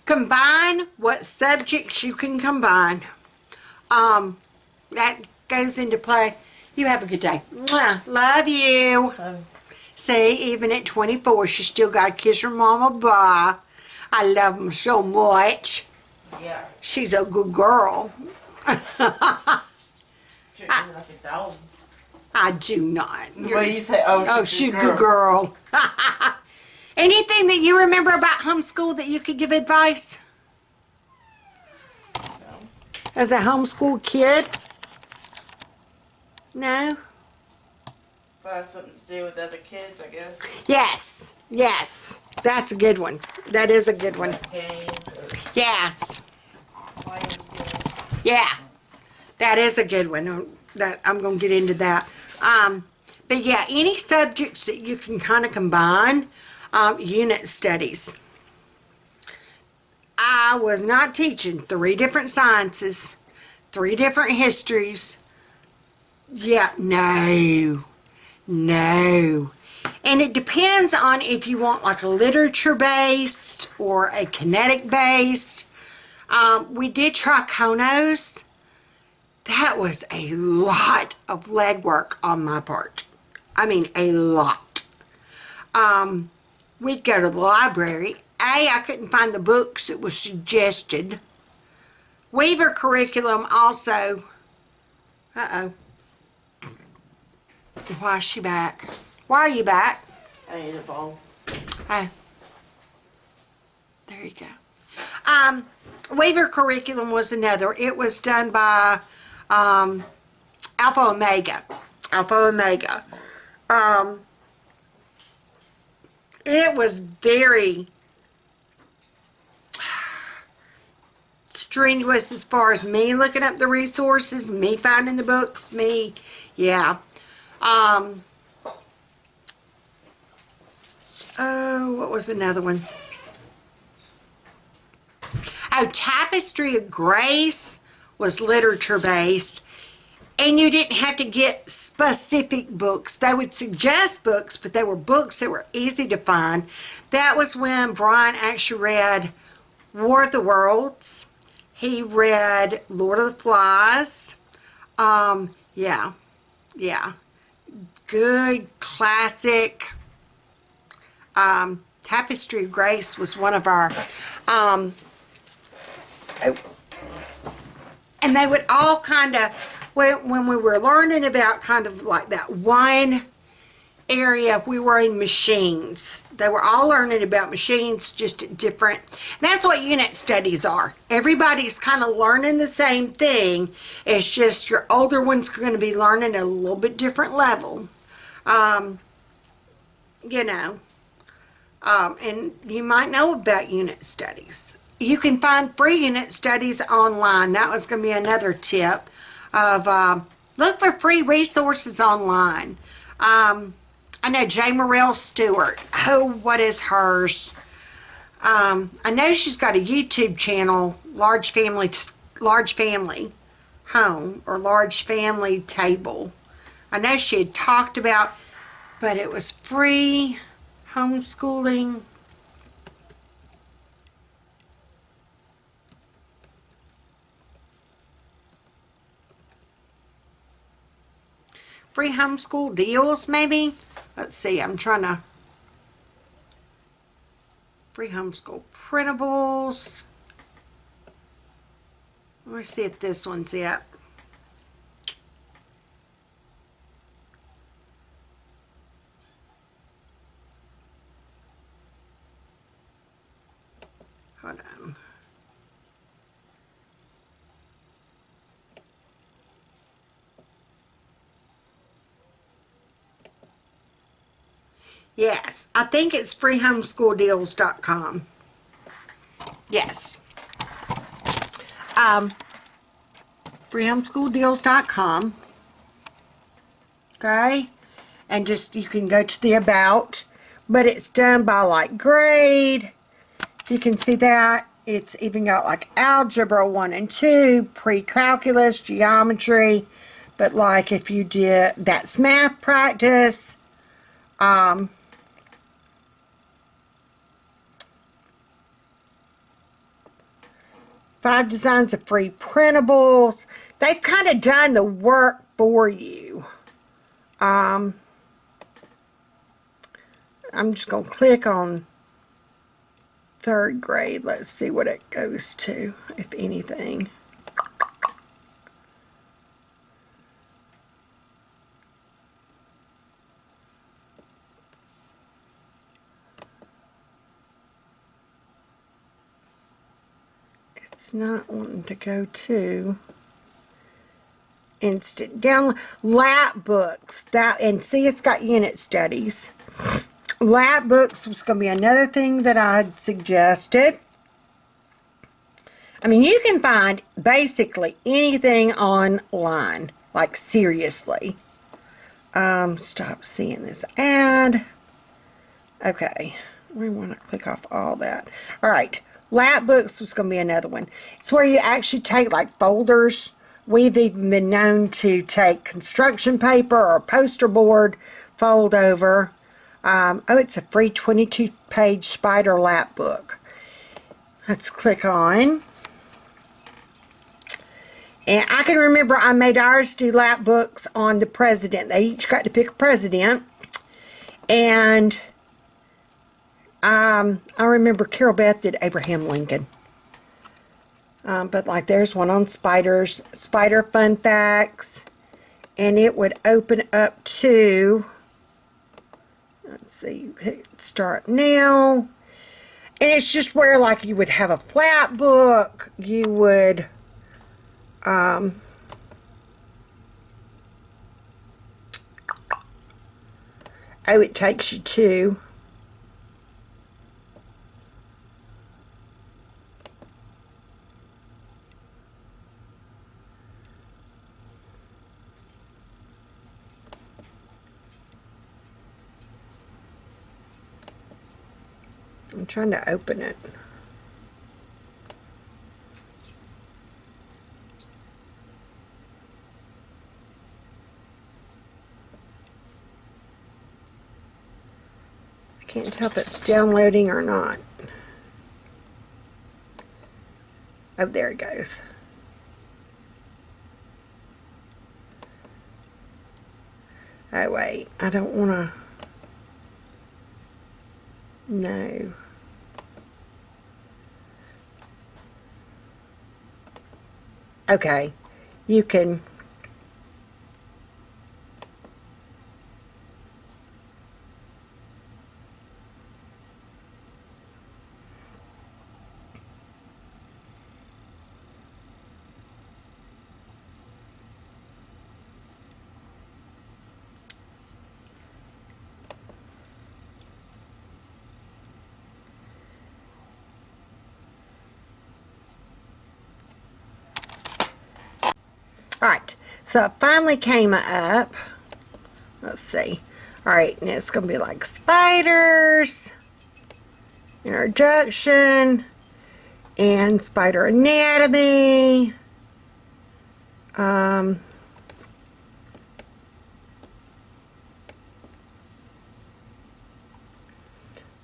combine what subjects you can combine. That goes into play. You have a good day. Mwah. Love you. See, even at 24, she still got to kiss her mama bye. I love them so much. Yeah. She's a good girl. Treat me like a dog. I do not. Well, you say, oh, she's a good girl. Anything that you remember about homeschool that you could give advice? No. As a homeschool kid? No? Well, something to do with other kids, I guess. Yes. Yes. That's a good one. That is a good one. Games or Yes. playing Yeah. That is a good one. That I'm going to get into that. But yeah, any subjects that you can kind of combine, unit studies. I was not teaching 3 different sciences, 3 different histories. Yeah, no. And it depends on if you want like a literature-based or a kinetic-based. We did try Konos. That was a lot of legwork on my part. I mean, a lot. We'd go to the library. I couldn't find the books that was suggested. Weaver curriculum also. Uh-oh. Why is she back? Why are you back? I ate a bowl. Oh. There you go. Weaver curriculum was another. It was done by Alpha Omega. It was very strenuous as far as me looking up the resources, me finding the books, yeah. Oh, what was another one? Oh, Tapestry of Grace was literature based, and you didn't have to get specific books. They would suggest books, but they were books that were easy to find. That was when Brian actually read War of the Worlds. He read Lord of the Flies. Yeah. Good classic. Tapestry of Grace was one of our, and they would all kind of, when we were learning about kind of like that one area, we were in machines. They were all learning about machines, just at different, and that's what unit studies are. Everybody's kind of learning the same thing. It's just your older ones are going to be learning at a little bit different level. You know, and you might know about unit studies. You can find free unit studies online. That was going to be another tip of look for free resources online. I know J. Morrell Stewart. Oh, what is hers? I know she's got a YouTube channel, Large Family Home or Large Family Table. I know she had talked about, but it was free homeschooling. Free homeschool deals, maybe? Let's see, I'm trying to... Free homeschool printables. Let me see if this one's it. Hold on. Yes, I think it's freehomeschooldeals.com. Yes. Freehomeschooldeals.com. Okay. And just, you can go to the about. But it's done by like grade. You can see that. It's even got like algebra 1 and 2, pre-calculus, geometry. But like if you did, that's math practice. 5 designs of free printables. They've kind of done the work for you. I'm just going to click on 3rd grade. Let's see what it goes to, if anything. It's not wanting to go to instant download. Lap books, that, and see, it's got unit studies. Lap books was going to be another thing that I'd suggested. I mean, you can find basically anything online, like seriously. Stop seeing this ad. Okay, we want to click off all that. All right, lap books is going to be another one. It's where you actually take like folders. We've even been known to take construction paper or poster board, fold over. Oh, it's a free 22-page spider lap book. Let's click on. And I can remember I made ours do lap books on the president. They each got to pick a president. And I remember Carol Beth did Abraham Lincoln. But like there's one on spiders, spider fun facts. And it would open up to, let's see, you hit start now. And it's just where like you would have a flat book, you would, oh, it takes you to, I'm trying to open it. I can't tell if it's downloading or not. Oh, there it goes. Oh, wait. I don't want to. No. Okay. You can. Alright, so it finally came up. Let's see. Alright, and it's going to be like spiders, introduction, and spider anatomy. Oh,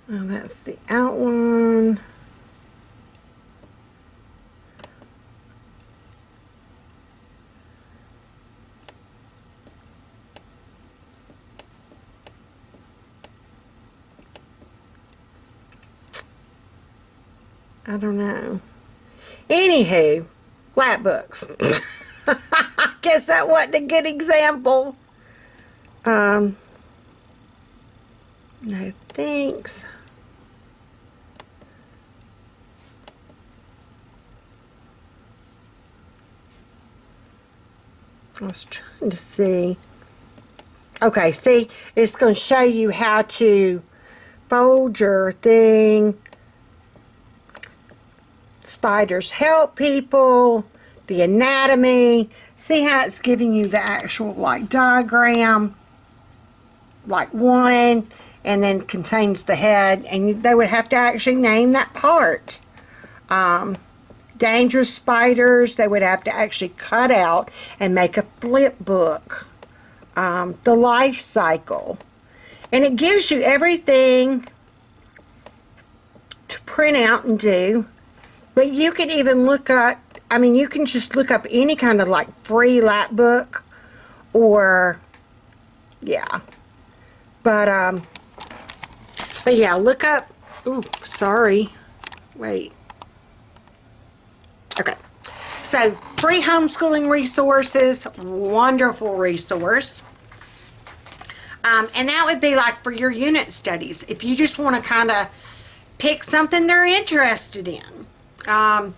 that's the outline. I don't know. Anywho, flat books. I guess that wasn't a good example. No thanks. I was trying to see. Okay, see, it's going to show you how to fold your thing. Spiders help people, the anatomy. See how it's giving you the actual like diagram, like one, and then contains the head, and they would have to actually name that part. Dangerous spiders, they would have to actually cut out and make a flip book. The life cycle, and it gives you everything to print out and do. But you can even look up, I mean, you can just look up any kind of like free lap book, or yeah. But yeah, look up, ooh, sorry, wait. Okay, so free homeschooling resources, wonderful resource. And that would be like for your unit studies, if you just want to kind of pick something they're interested in. I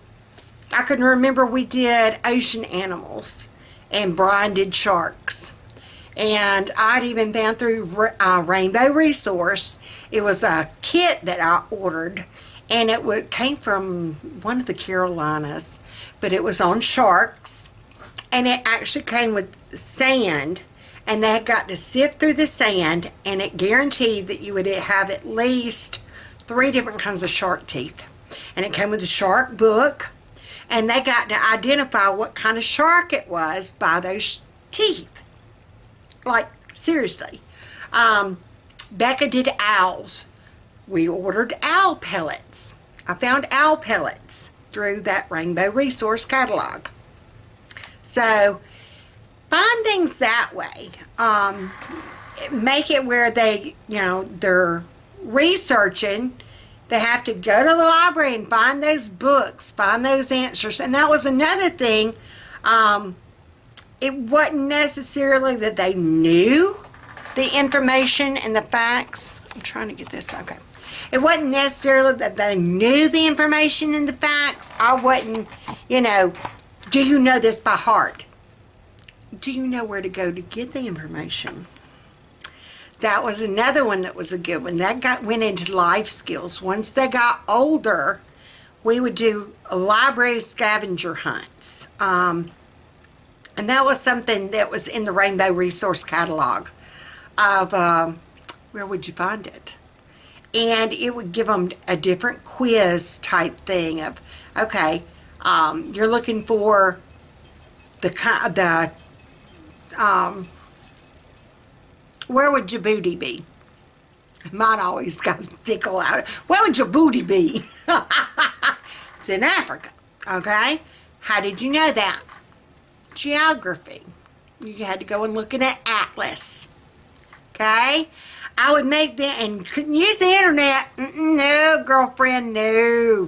can remember we did ocean animals, and Brian did sharks. And I'd even found through Rainbow Resource, it was a kit that I ordered, and it came from one of the Carolinas, but it was on sharks, and it actually came with sand and they got to sift through the sand, and it guaranteed that you would have at least 3 different kinds of shark teeth. And it came with a shark book, and they got to identify what kind of shark it was by those teeth. Like, seriously. Becca did owls. We ordered owl pellets. I found owl pellets through that Rainbow Resource catalog. So, find things that way. Make it where they, they're researching. They have to go to the library and find those books, find those answers. And that was another thing. It wasn't necessarily that they knew the information and the facts. I'm trying to get this, okay. It wasn't necessarily that they knew the information and the facts. I wasn't, do you know this by heart? Do you know where to go to get the information? That was another one that was a good one. That went into life skills. Once they got older, we would do library scavenger hunts. And that was something that was in the Rainbow Resource catalog of, where would you find it? And it would give them a different quiz type thing of, okay, you're looking for where would your booty be? Mine always got a tickle out. Where would your booty be? It's in Africa, okay? How did you know that? Geography. You had to go and look at an atlas, okay? I would make that, and couldn't use the internet. No, girlfriend, no.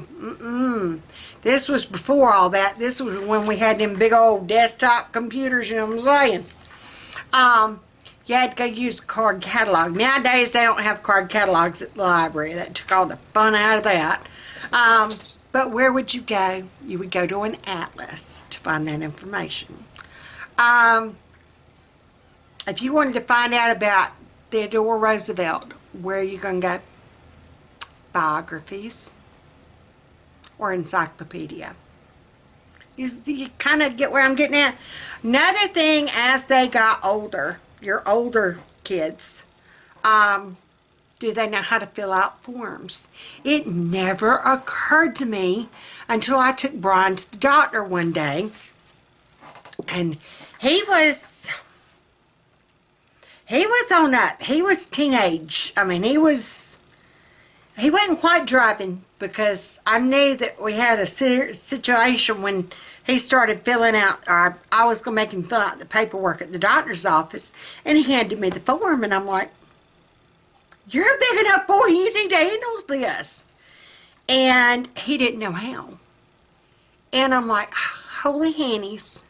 This was before all that. This was when we had them big old desktop computers, you know what I'm saying? You had to go use a card catalog. Nowadays, they don't have card catalogs at the library. That took all the fun out of that. But where would you go? You would go to an atlas to find that information. If you wanted to find out about Theodore Roosevelt, where are you going to go? Biographies or encyclopedia. You kind of get where I'm getting at. Another thing, as they got older, your older kids, do they know how to fill out forms? It never occurred to me until I took Brian to the doctor one day, and he was he was teenage. I mean, he wasn't quite driving, because I knew that we had a situation when he started filling out, or I was going to make him fill out the paperwork at the doctor's office, and he handed me the form, and I'm like, you're a big enough boy, you need to handle this. And he didn't know how. And I'm like, holy hannies,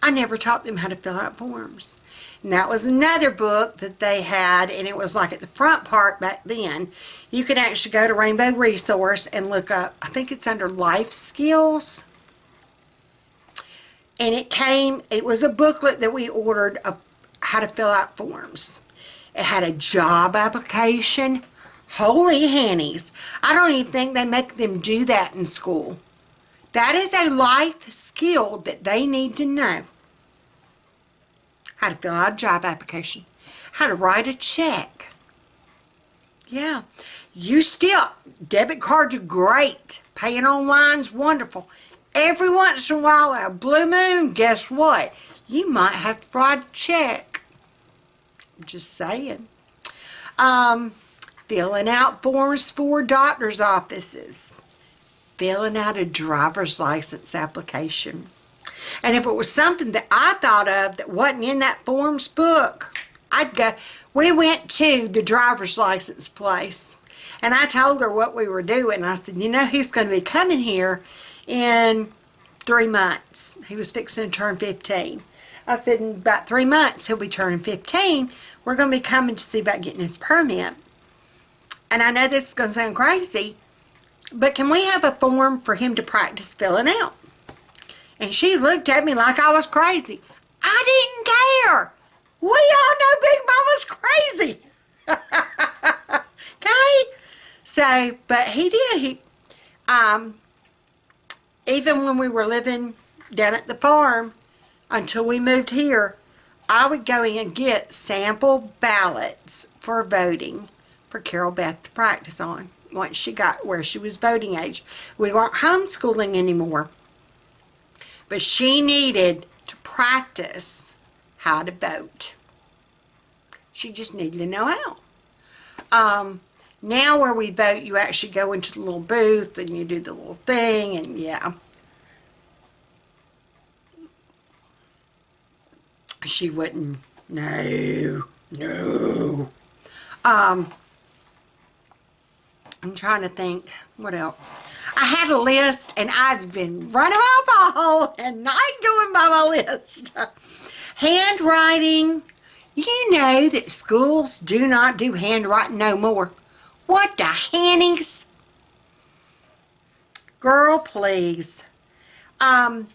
I never taught them how to fill out forms. And that was another book that they had, and it was like at the front part back then. You could actually go to Rainbow Resource and look up, I think it's under Life Skills. And it was a booklet that we ordered of how to fill out forms. It had a job application. Holy hannies. I don't even think they make them do that in school. That is a life skill that they need to know. How to fill out a job application. How to write a check. Yeah. Debit cards are great. Paying online's wonderful. Every once in a while, at a blue moon, guess what? You might have to write a check. I'm just saying. Filling out forms for doctor's offices. Filling out a driver's license application. And if it was something that I thought of that wasn't in that forms book, I'd go. We went to the driver's license place, and I told her what we were doing. I said, he's going to be coming here in 3 months. He was fixing to turn 15. I said, in about 3 months, he'll be turning 15. We're going to be coming to see about getting his permit. And I know this is going to sound crazy, but can we have a form for him to practice filling out? And she looked at me like I was crazy. I didn't care. We all know Big Mama's crazy. Okay? So, but he did. Even when we were living down at the farm, until we moved here, I would go in and get sample ballots for voting for Carol Beth to practice on once she got where she was voting age. We weren't homeschooling anymore, but she needed to practice how to vote. She just needed to know how. Now where we vote, you actually go into the little booth and you do the little thing, and yeah. She wouldn't, no. I'm trying to think, what else? I had a list, and I've been running off a hole and not going by my list. Handwriting. You know that schools do not do handwriting no more. What the hannies? Girl, please. Mine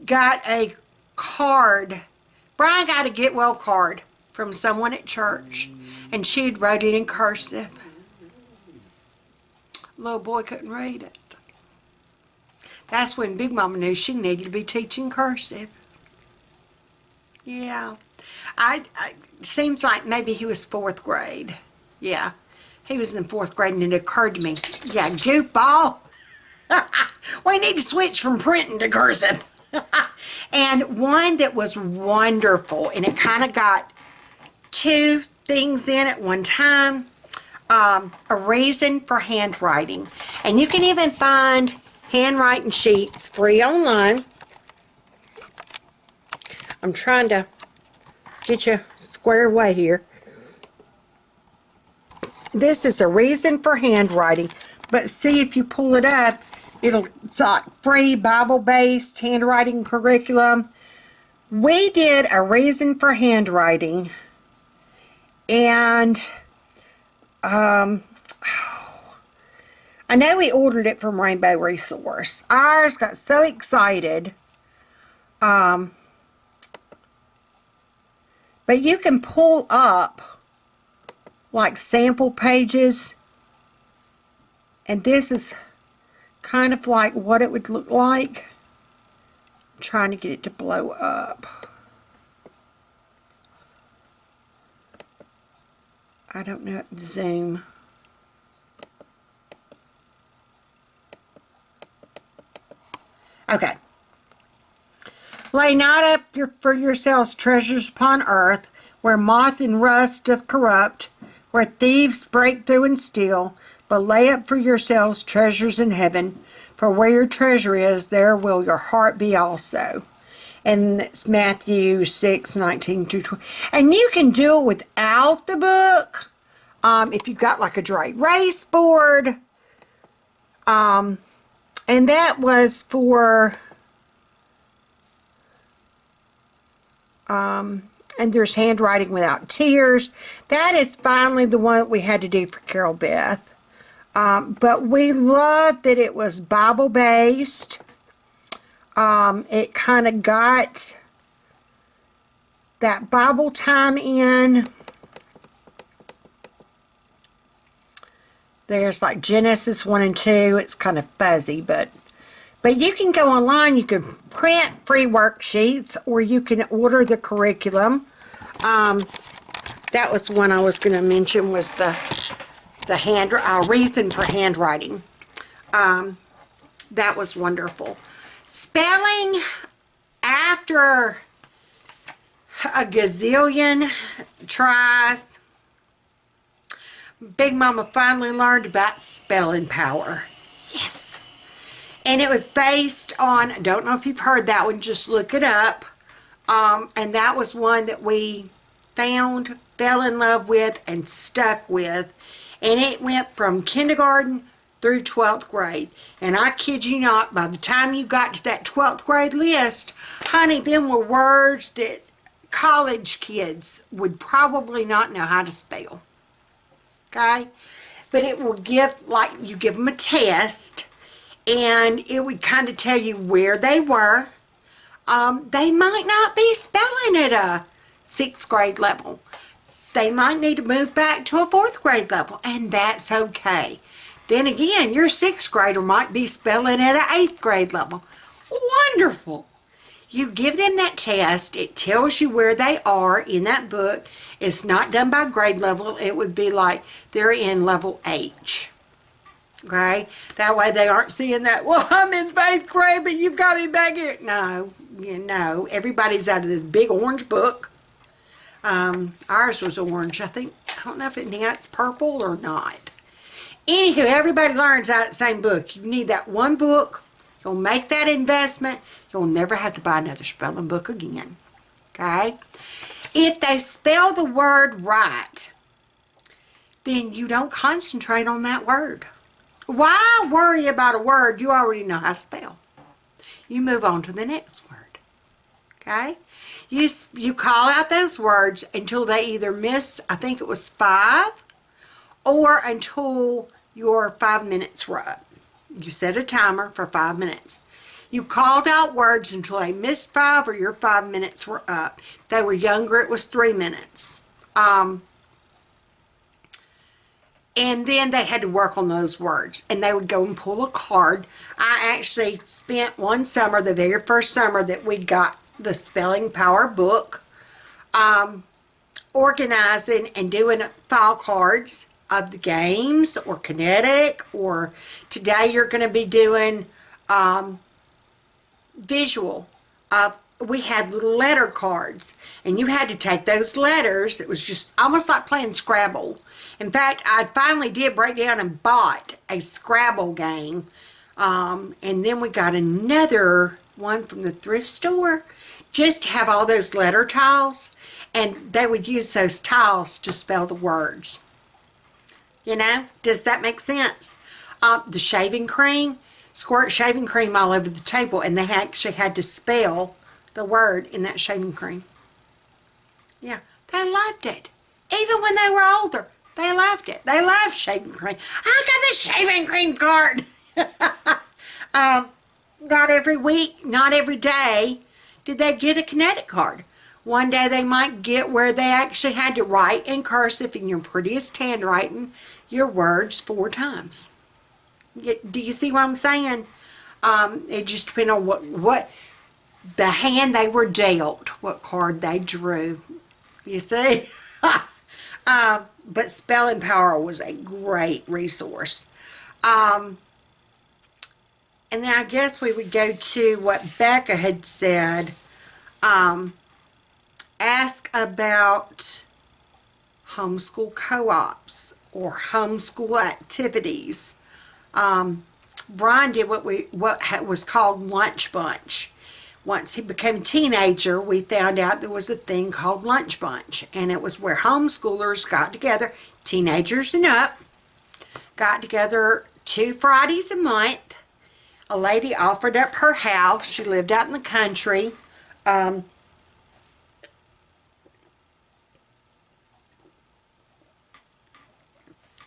got a card. Brian got a get well card from someone at church, and she'd wrote it in cursive. Little boy couldn't read it. That's when Big Mama knew she needed to be teaching cursive. Yeah. Seems like maybe he was 4th grade. Yeah. He was in 4th grade, and it occurred to me, yeah, goofball. We need to switch from printing to cursive. And one that was wonderful, and it kind of got 2 things in at one time. A reason for handwriting. And you can even find handwriting sheets free online. I'm trying to get you squared away here. This is a reason for handwriting, but see, if you pull it up, it's like free Bible-based handwriting curriculum. We did a reason for handwriting, and I know we ordered it from Rainbow Resource. Ours got so excited. But you can pull up like sample pages, and this is kind of like what it would look like. I'm trying to get it to blow up. I don't know, zoom. Okay. Lay not up for yourselves treasures upon earth, where moth and rust doth corrupt, where thieves break through and steal, but lay up for yourselves treasures in heaven, for where your treasure is, there will your heart be also. And it's Matthew 6:19-20. And you can do it without the book. If you've got like a dry erase board. And that was for... and there's handwriting without tears. That is finally the one that we had to do for Carol Beth. But we loved that it was Bible-based. It kind of got that Bible time in. There's like Genesis 1 and 2. It's kind of fuzzy, but you can go online. You can print free worksheets, or you can order the curriculum. That was one I was going to mention, was the reason for handwriting. That was wonderful. Spelling, after a gazillion tries, Big Mama finally learned about spelling power. Yes. And it was based on, I don't know if you've heard that one, just look it up. And that was one that we found, fell in love with, and stuck with. And it went from kindergarten through 12th grade. And I kid you not, by the time you got to that 12th grade list, honey, them were words that college kids would probably not know how to spell. Okay? But it will give, like, you give them a test, and it would kind of tell you where they were. They might not be spelling at a 6th grade level. They might need to move back to a 4th grade level, and that's okay. Then again, your 6th grader might be spelling at an 8th grade level. Wonderful. You give them that test. It tells you where they are in that book. It's not done by grade level. It would be like they're in level H. Okay? That way they aren't seeing that, well, I'm in 8th grade, but you've got me back here. No, everybody's out of this big orange book. Ours was orange, I think. I don't know if it's purple or not. Anywho, everybody learns out of the same book. You need that one book. You'll make that investment. You'll never have to buy another spelling book again. Okay? If they spell the word right, then you don't concentrate on that word. Why worry about a word you already know how to spell? You move on to the next word. Okay? You call out those words until they either miss, I think it was 5, or until your 5 minutes were up. You set a timer for 5 minutes. You called out words until they missed 5 or your 5 minutes were up. If they were younger, it was 3 minutes. And then they had to work on those words. And they would go and pull a card. I actually spent one summer, the very first summer that we got the Spelling Power book, organizing and doing file cards of the games, or kinetic, or today you're going to be doing visual. We had little letter cards, and you had to take those letters. It was just almost like playing Scrabble. In fact, I finally did break down and bought a Scrabble game, and then we got another one from the thrift store just to have all those letter tiles, and they would use those tiles to spell the words. You know, does that make sense? The shaving cream, squirt shaving cream all over the table, and they actually had to spell the word in that shaving cream. Yeah, they loved it. Even when they were older, they loved it. They loved shaving cream. I got the shaving cream card. Not every week, not every day did they get a kinetic card. One day they might get where they actually had to write in cursive in your prettiest handwriting your words 4 times. Do you see what I'm saying? It just depends on what the hand they were dealt, what card they drew. You see? But Spelling Power was a great resource. And then I guess we would go to what Becca had said. Ask about homeschool co-ops or homeschool activities. Brian did what was called Lunch Bunch. Once he became a teenager, we found out there was a thing called Lunch Bunch, and it was where homeschoolers got together, teenagers and up, got together 2 Fridays a month. A lady offered up her house. She lived out in the country.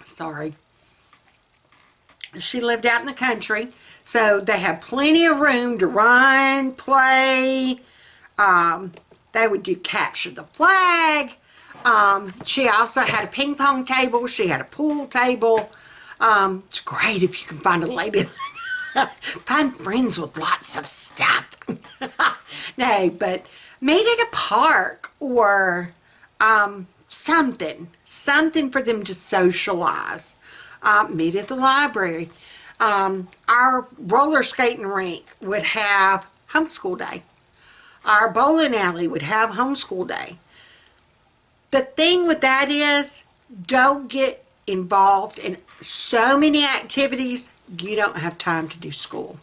Sorry. She lived out in the country, so they had plenty of room to run, play. They would do capture the flag. She also had a ping pong table. She had a pool table. It's great if you can find a lady. Find friends with lots of stuff. No, but meet at a park or something for them to socialize. Meet at the library. Our roller skating rink would have homeschool day. Our bowling alley would have homeschool day. The thing with that is, don't get involved in so many activities you don't have time to do school.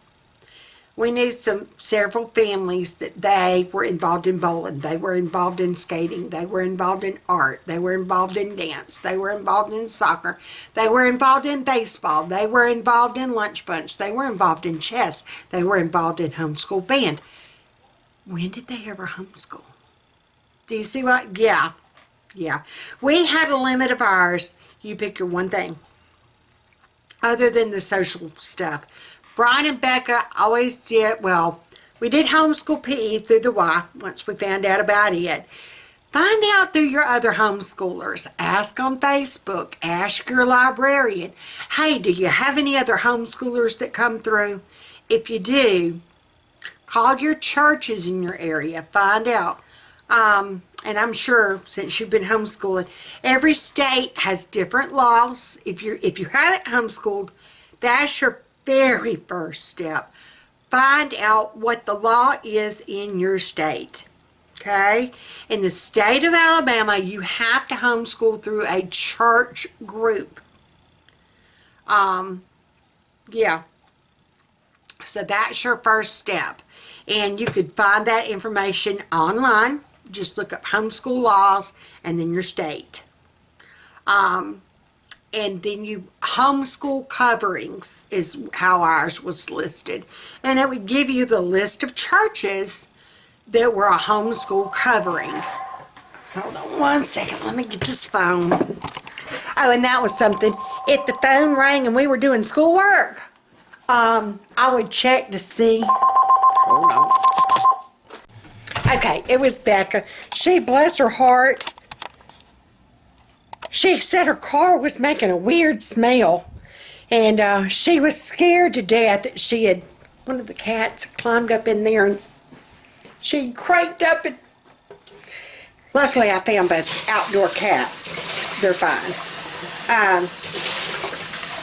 We knew several families that they were involved in bowling, they were involved in skating, they were involved in art, they were involved in dance, they were involved in soccer, they were involved in baseball, they were involved in Lunch Bunch, they were involved in chess, they were involved in homeschool band. When did they ever homeschool? Do you see what? Yeah. We had a limit of ours. You pick your one thing. Other than the social stuff. Brian and Becca always did, well, we did homeschool PE through the Y once we found out about it. Find out through your other homeschoolers. Ask on Facebook. Ask your librarian. Hey, do you have any other homeschoolers that come through? If you do, Call your churches in your area. Find out. And I'm sure since you've been homeschooling, every state has different laws. If you haven't homeschooled, that's your very first step. Find out what the law is in your state. Okay? In the state of Alabama, you have to homeschool through a church group. Yeah. So that's your first step. And you could find that information online. Just look up homeschool laws and then your state. And then you homeschool coverings is how ours was listed. And it would give you the list of churches that were a homeschool covering. Hold on one second. Let me get this phone. Oh, and that was something. If the phone rang and we were doing schoolwork, I would check to see. Hold on. Okay, it was Becca. She, bless her heart, she said her car was making a weird smell. And she was scared to death that one of the cats climbed up in there and she cranked up and luckily I found both outdoor cats. They're fine.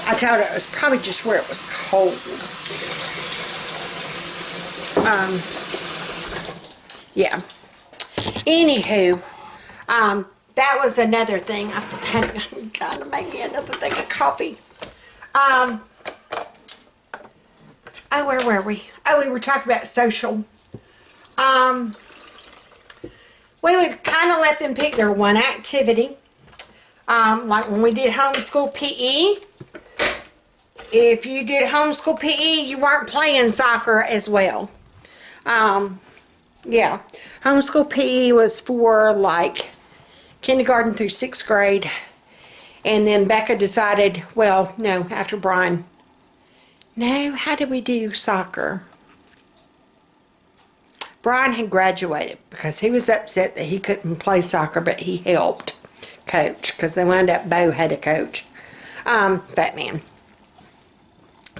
I told her it was probably just where it was cold. Yeah. Anywho, that was another thing. I had to make me another thing of coffee. Oh, where were we? Oh, we were talking about social. We would kind of let them pick their one activity. Like when we did homeschool PE. If you did homeschool PE, you weren't playing soccer as well. Yeah. Homeschool PE was for like kindergarten through 6th grade. And then Becca decided, well, no, after Brian. No, how did we do soccer? Brian had graduated because he was upset that he couldn't play soccer, but he helped coach because they wound up Bo had a coach. Fat man.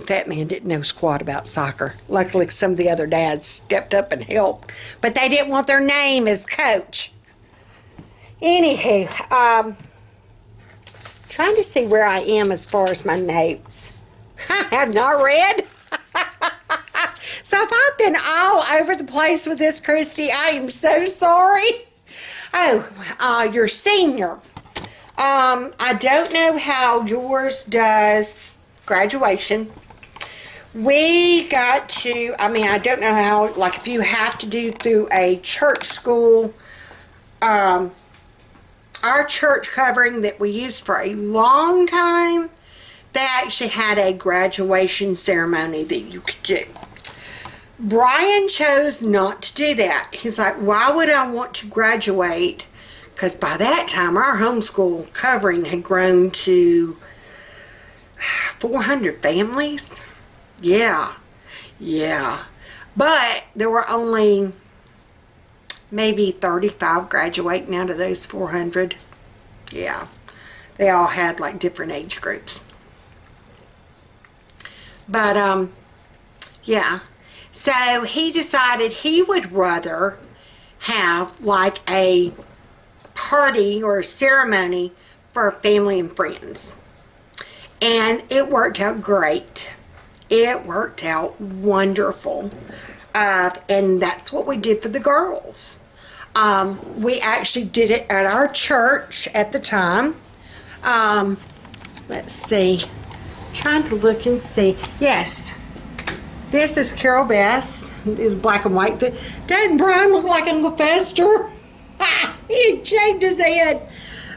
Fat man didn't know squat about soccer. Luckily, some of the other dads stepped up and helped, but they didn't want their name as coach. Anywho, trying to see where I am as far as my notes. I have not read. So if I've been all over the place with this, Christy, I am so sorry. Oh, your senior. I don't know how yours does graduation. We got to, I don't know how, like if you have to do through a church school, our church covering that we used for a long time, they actually had a graduation ceremony that you could do. Brian chose not to do that. He's like, why would I want to graduate? Because by that time, our homeschool covering had grown to 400 families. Yeah. But there were only maybe 35 graduating out of those 400. Yeah. They all had like different age groups. But, yeah. So he decided he would rather have like a party or a ceremony for family and friends. And it worked out great. It worked out wonderful. And that's what we did for the girls. We actually did it at our church at the time. Let's see. I'm trying to look and see. Yes. This is Carol Best. It's black and white. Doesn't Brian look like Uncle Fester? He shaved his head.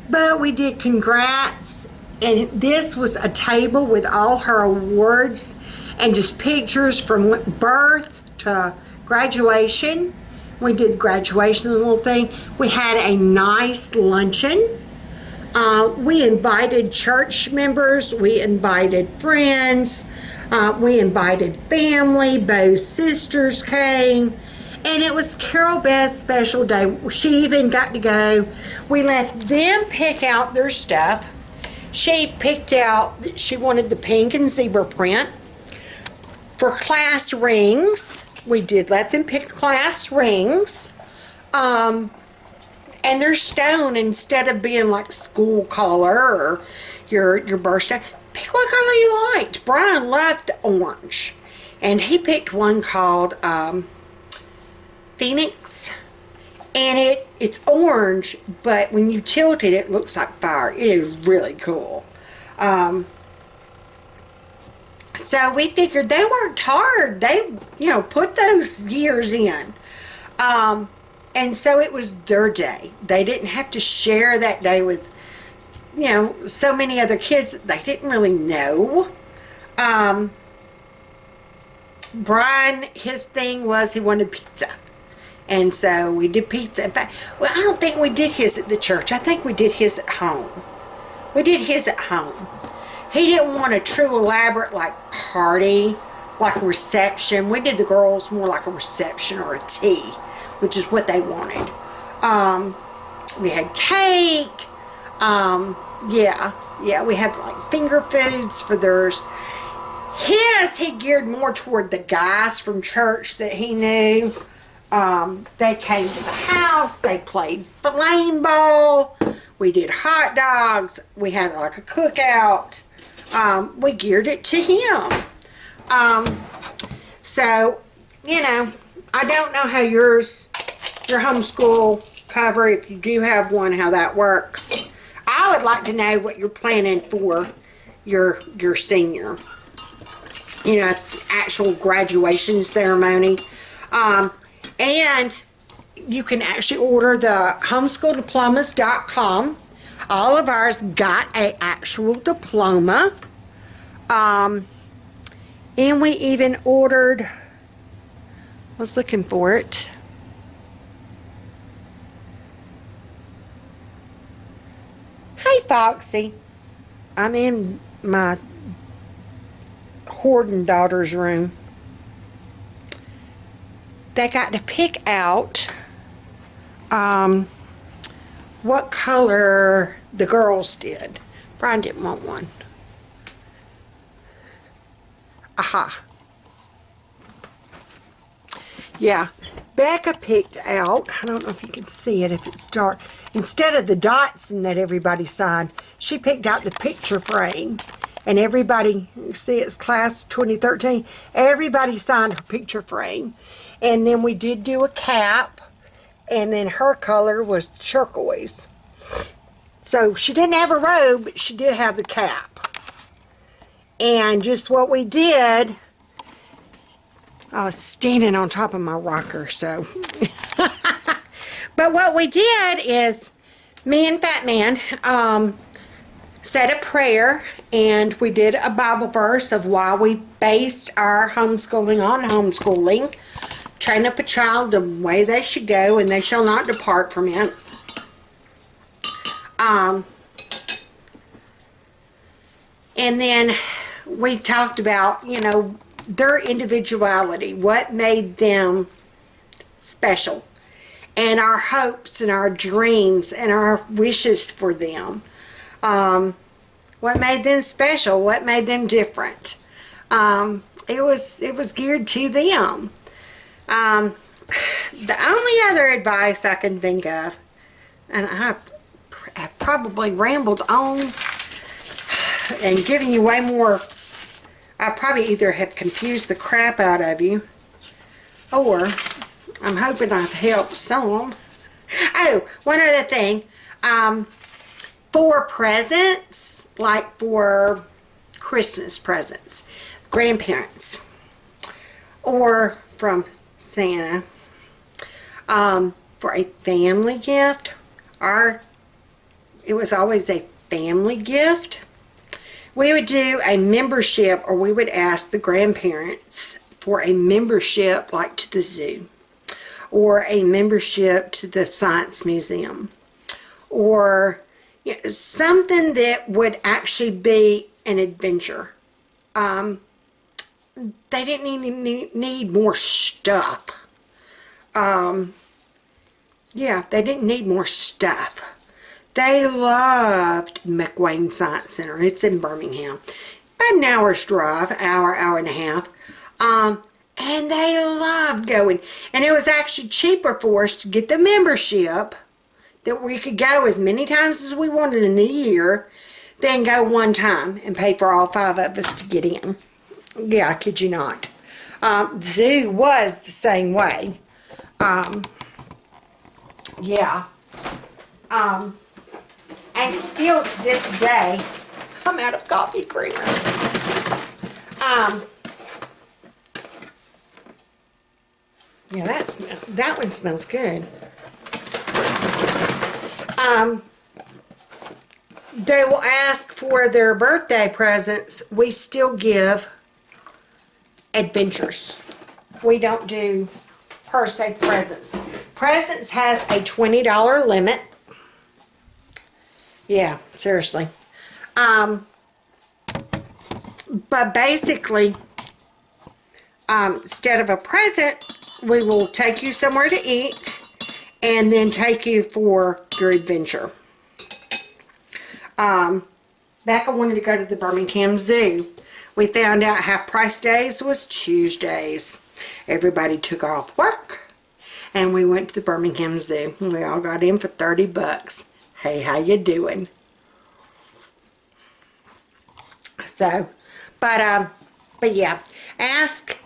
But we did congrats. And this was a table with all her awards and just pictures from birth to graduation. We did graduation, the little thing. We had a nice luncheon. We invited church members. We invited friends. We invited family. Bo's sisters came. And it was Carol Best's special day. She even got to go. We let them pick out their stuff. She picked out, she wanted the pink and zebra print. For class rings, we did let them pick class rings. And they're stone instead of being like school color or your birthstone. Pick what color you liked. Brian loved the orange. And he picked one called Phoenix. And it's orange, but when you tilt it, it looks like fire. It is really cool. So we figured they worked hard. They, put those years in. And so it was their day. They didn't have to share that day with, so many other kids that they didn't really know. Brian, his thing was he wanted pizza. And so we did pizza. In fact, well, I don't think we did his at the church. I think we did his at home. We did his at home. He didn't want a true elaborate like party, like a reception. We did the girls more like a reception or a tea, which is what they wanted. We had cake. Yeah, we had like finger foods for theirs. He geared more toward the guys from church that he knew. They came to the house. They played flame ball. We did hot dogs. We had like a cookout. We geared it to him. So, I don't know how your homeschool cover, if you do have one, how that works. I would like to know what you're planning for your senior, actual graduation ceremony. And you can actually order the homeschooldiplomas.com. All of ours got a actual diploma. And we even ordered, I was looking for it. Hey, Foxy. I'm in my hoarding daughter's room. They got to pick out what color the girls did. Brian didn't want one. Aha. Yeah, Becca picked out, I don't know if you can see it if it's dark, instead of the dots in that everybody signed, she picked out the picture frame. And everybody, you see it's class 2013, everybody signed her picture frame. And then we did do a cap, and then her color was turquoise. So she didn't have a robe, but she did have the cap. And just what we did, I was standing on top of my rocker, so. But what we did is, me and Fat Man said a prayer, and we did a Bible verse of why we based our homeschooling on homeschooling. Train up a child the way they should go, and they shall not depart from it. And then we talked about, their individuality, what made them special, and our hopes and our dreams and our wishes for them. What made them special, what made them different. It was geared to them. The only other advice I can think of, and I have probably rambled on and given you way more, I probably either have confused the crap out of you, or I'm hoping I've helped some. Oh, one other thing, for presents, like for Christmas presents, grandparents, or from Santa, for a family gift, it was always a family gift. We would do a membership, or we would ask the grandparents for a membership like to the zoo, or a membership to the science museum, or something that would actually be an adventure. They didn't need more stuff. Yeah, they didn't need more stuff. They loved McWayne Science Center. It's in Birmingham. About an hour's drive, hour and a half. And they loved going. And it was actually cheaper for us to get the membership, that we could go as many times as we wanted in the year, than go one time and pay for all 5 of us to get in. Yeah, I kid you not. Zoo was the same way. Yeah. And still to this day, I'm out of coffee creamer. Yeah, that one smells good. They will ask for their birthday presents. We still give adventures. We don't do per se presents. Presents has a $20 limit. Yeah, seriously. But basically, instead of a present, we will take you somewhere to eat and then take you for your adventure. Back I wanted to go to the Birmingham Zoo. We found out half price days was Tuesdays. Everybody took off work and we went to the Birmingham Zoo. We all got in for 30 bucks. Hey, how you doing? So, but yeah, ask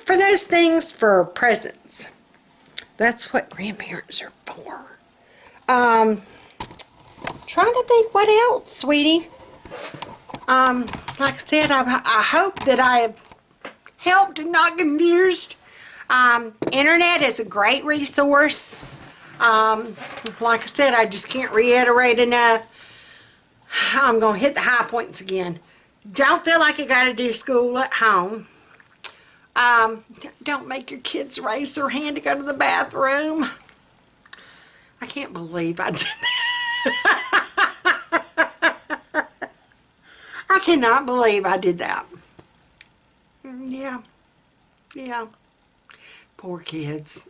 for those things for presents. That's what grandparents are for. Trying to think what else, sweetie. Like I said, I hope that I have helped and not confused. Internet is a great resource. Like I said, I just can't reiterate enough. I'm going to hit the high points again. Don't feel like you got to do school at home. Don't make your kids raise their hand to go to the bathroom. I can't believe I did that. I cannot believe I did that. Yeah. Yeah. Poor kids.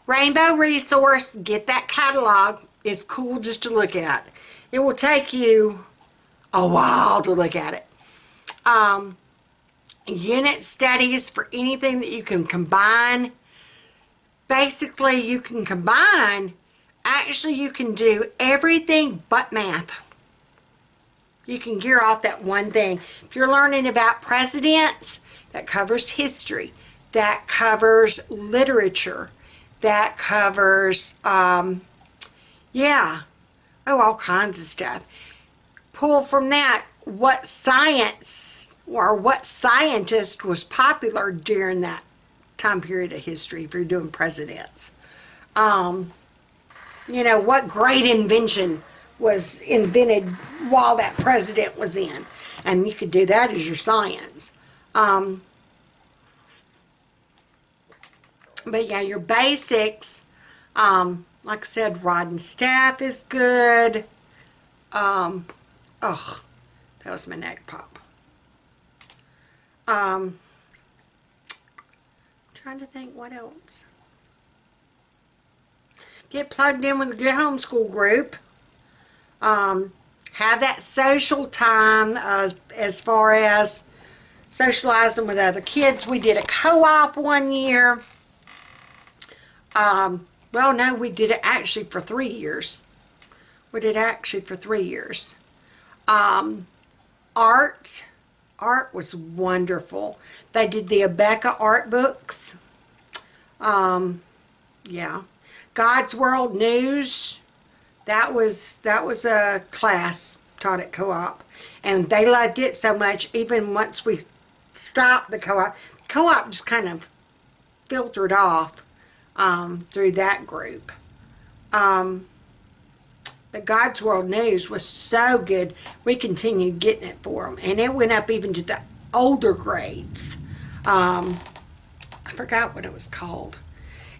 Rainbow Resource, get that catalog. It's cool just to look at. It will take you a while to look at it. Unit studies for anything that you can combine. Basically, you can combine, actually you can do everything but math. You can gear off that one thing. If you're learning about presidents, that covers history, that covers literature, that covers, yeah, all kinds of stuff. Pull from that what science or what scientist was popular during that time period of history if you're doing presidents. You know, what great invention was invented while that president was in. And you could do that as your science. But yeah, your basics, like I said, rod and staff is good. Oh, that was my neck pop. Trying to think what else. Get plugged in with a good homeschool group. Have that social time as far as socializing with other kids. We did a co-op one year. Well, no, we did it actually for 3 years. We did it actually for 3 years. Art was wonderful. They did the Abeka art books. Yeah. God's World News. That was a class taught at co-op. And they loved it so much, even once we stopped the co-op just kind of filtered off through that group. But God's World News was so good, we continued getting it for them. And it went up even to the older grades. I forgot what it was called.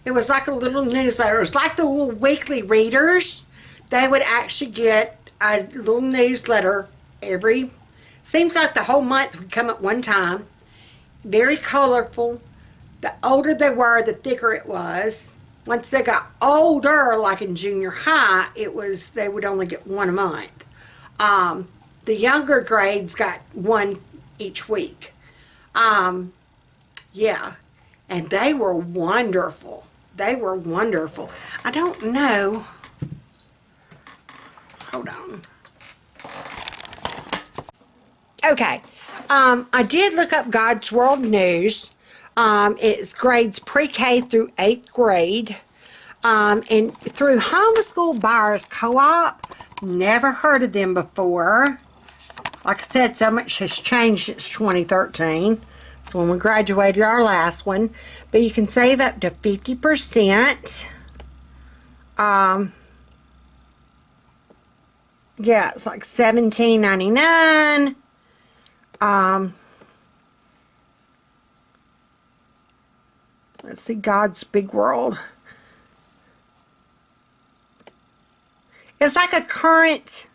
It was like a little newsletter. It was like the little weekly readers. They would actually get a little newsletter seems like the whole month would come at one time. Very colorful. The older they were, the thicker it was. Once they got older, like in junior high, they would only get one a month. The younger grades got one each week. Yeah, and they were wonderful. They were wonderful. I don't know. Hold on. Okay. I did look up God's World News. It's grades pre-K through 8th grade. And through Homeschool Buyers Co-op, never heard of them before. Like I said, so much has changed since 2013. That's when we graduated our last one. But you can save up to 50%. Yeah, it's like $17.99. Let's see, God's Big World. It's like a current.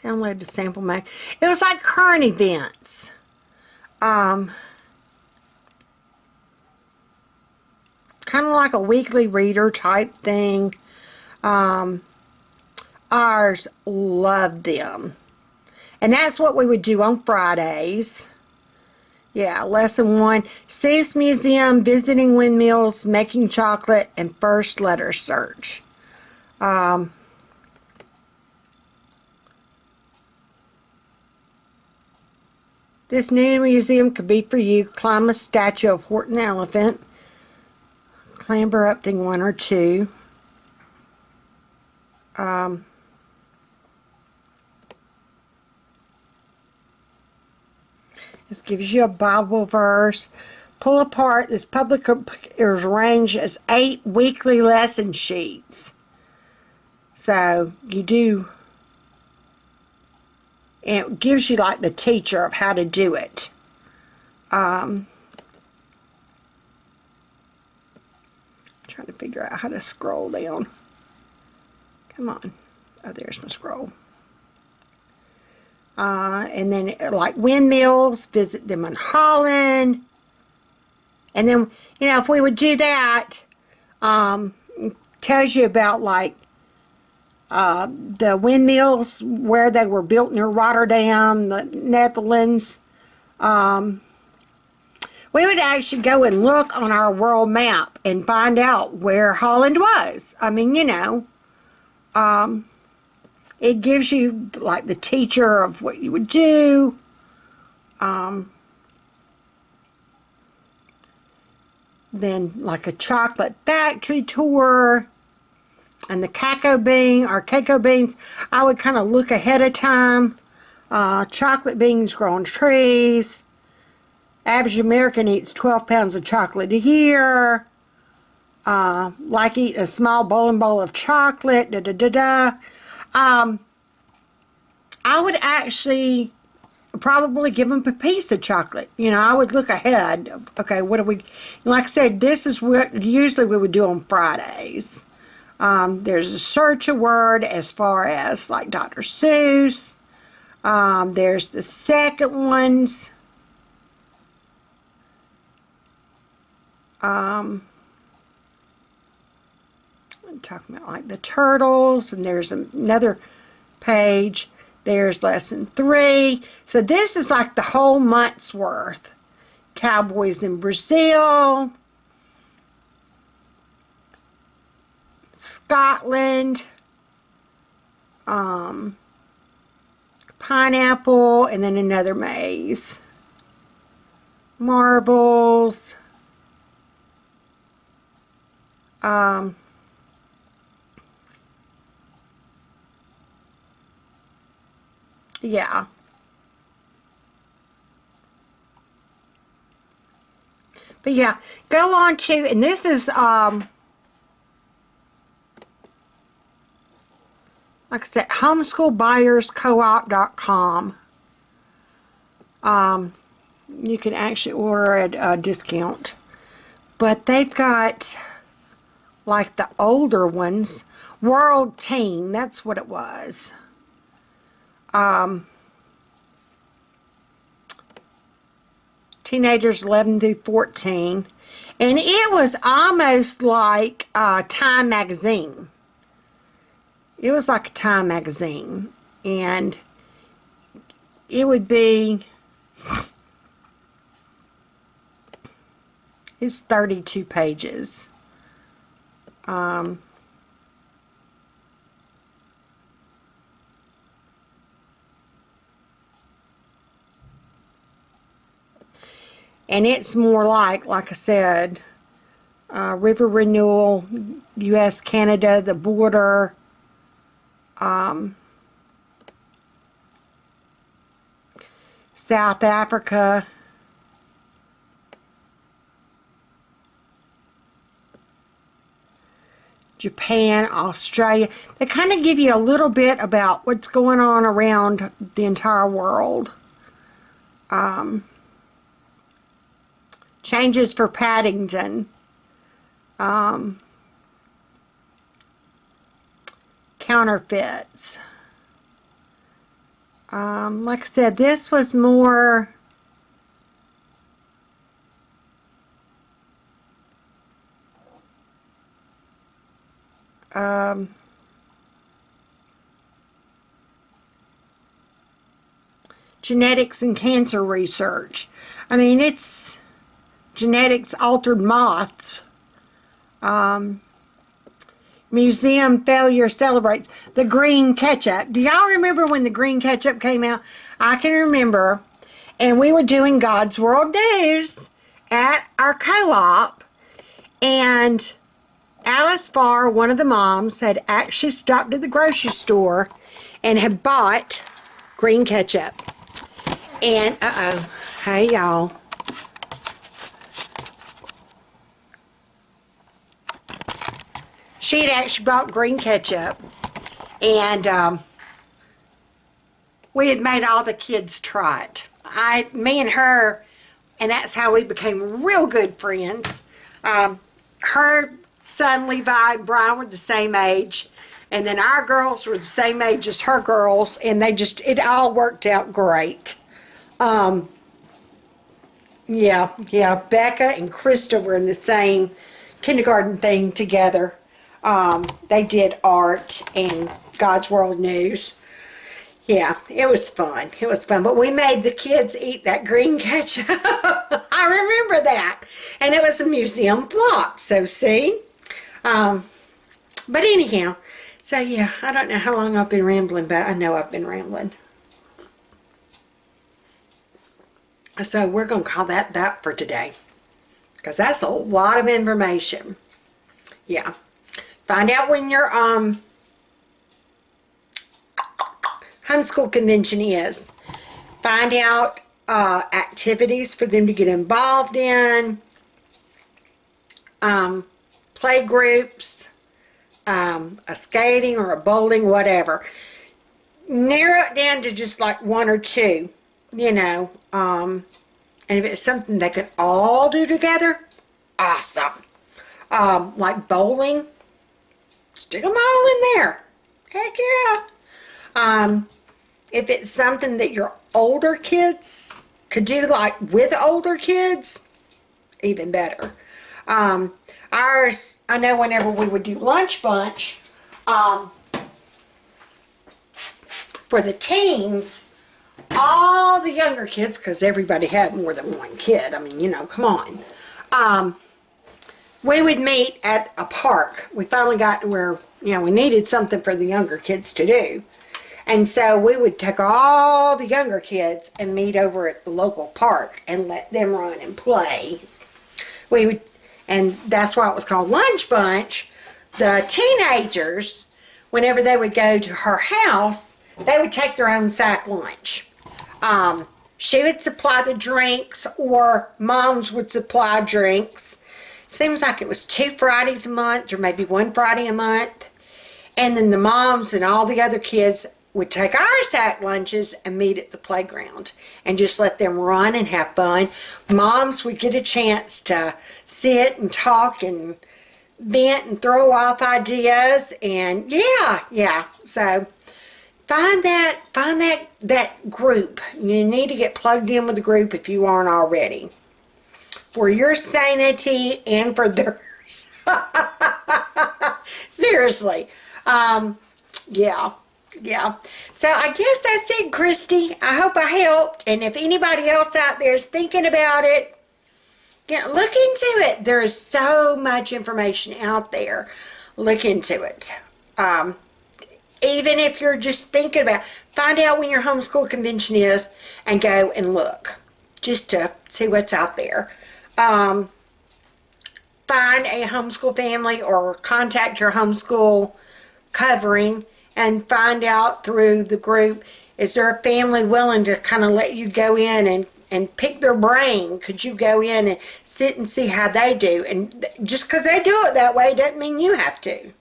Download the sample mag. It was like current events. Kind of like a weekly reader type thing. Ours loved them. And that's what we would do on Fridays. Yeah, lesson 1, Seas Museum, visiting windmills, making chocolate, and first letter search. This new museum could be for you. Climb a statue of Horton Elephant. Clamber up thing 1 or 2. This gives you a Bible verse. Pull apart. This public is arranged as 8 weekly lesson sheets. So you do, and it gives you like the teacher of how to do it. Trying to figure out how to scroll down. Come on. Oh, there's my scroll. And then like windmills, visit them in Holland. And then, you know, if we would do that, it tells you about like the windmills, where they were built near Rotterdam, the Netherlands. We would actually go and look on our world map and find out where Holland was. I mean, you know, it gives you like the teacher of what you would do. Then like a chocolate factory tour. And the cacao beans, I would kind of look ahead of time. Chocolate beans grow on trees. Average American eats 12 pounds of chocolate a year. Like eat a small bowling bowl of chocolate. I would actually probably give them a piece of chocolate. You know, I would look ahead. Okay, what do we... Like I said, this is what usually we would do on Fridays. There's a search a word as far as like Dr. Seuss. There's the second ones. I'm talking about like the turtles, and there's another page. There's lesson 3. So this is like the whole month's worth. Cowboys in Brazil. Scotland. Pineapple, and then another maze. Marbles. Yeah. But yeah, go on to, and this is, like I said, homeschoolbuyerscoop.com. You can actually order at a discount. But they've got, like the older ones, World Teen, that's what it was. Teenagers 11 through 14, and it was almost like Time magazine. It was like a Time magazine, and it would be, it's 32 pages. And it's more like I said, river renewal, U.S., Canada, the border, South Africa, Japan, Australia. They kind of give you a little bit about what's going on around the entire world. Changes for Paddington. Counterfeits. Like I said, this was more genetics and cancer research. I mean, it's genetics altered moths. Museum failure celebrates the green ketchup. Do y'all remember when the green ketchup came out? I can remember. And we were doing God's World News at our co-op. And Alice Farr, one of the moms, had actually stopped at the grocery store and had bought green ketchup. And, hey y'all. She had actually bought green ketchup, and we had made all the kids try it. Me and her, and that's how we became real good friends. Her son Levi and Brian were the same age, and then our girls were the same age as her girls, and it all worked out great. Yeah, Becca and Krista were in the same kindergarten thing together. They did art and God's World News. Yeah, it was fun. It was fun. But we made the kids eat that green ketchup. I remember that. And it was a museum flop. So, see? But anyhow, so yeah, I don't know how long I've been rambling, but I know I've been rambling. So, we're going to call that for today. Because that's a lot of information. Yeah. Find out when your homeschool convention is. Find out activities for them to get involved in. Play groups. A skating or a bowling, whatever. Narrow it down to just like one or two, you know. And if it's something they can all do together, awesome. Like bowling. Stick them all in there. Heck yeah. If it's something that your older kids could do, like with older kids, even better. Ours, I know whenever we would do lunch bunch, for the teens, all the younger kids, because everybody had more than one kid. I mean, you know, come on. We would meet at a park. We finally got to where, you know, we needed something for the younger kids to do. And so we would take all the younger kids and meet over at the local park and let them run and play. And that's why it was called Lunch Bunch. The teenagers, whenever they would go to her house, they would take their own sack lunch. She would supply the drinks, or moms would supply drinks. Seems like it was 2 Fridays a month, or maybe 1 Friday a month. And then the moms and all the other kids would take our sack lunches and meet at the playground and just let them run and have fun. Moms would get a chance to sit and talk and vent and throw off ideas, and yeah. So find that group. You need to get plugged in with the group if you aren't already. For your sanity and for theirs. Seriously. Yeah. Yeah. So I guess that's it, Christy. I hope I helped. And if anybody else out there is thinking about it, look into it. There is so much information out there. Look into it. Even if you're just thinking about, find out when your homeschool convention is and go and look just to see what's out there. Find a homeschool family or contact your homeschool covering and find out through the group, is there a family willing to kind of let you go in and pick their brain? Could you go in and sit and see how they do? And just because they do it that way doesn't mean you have to.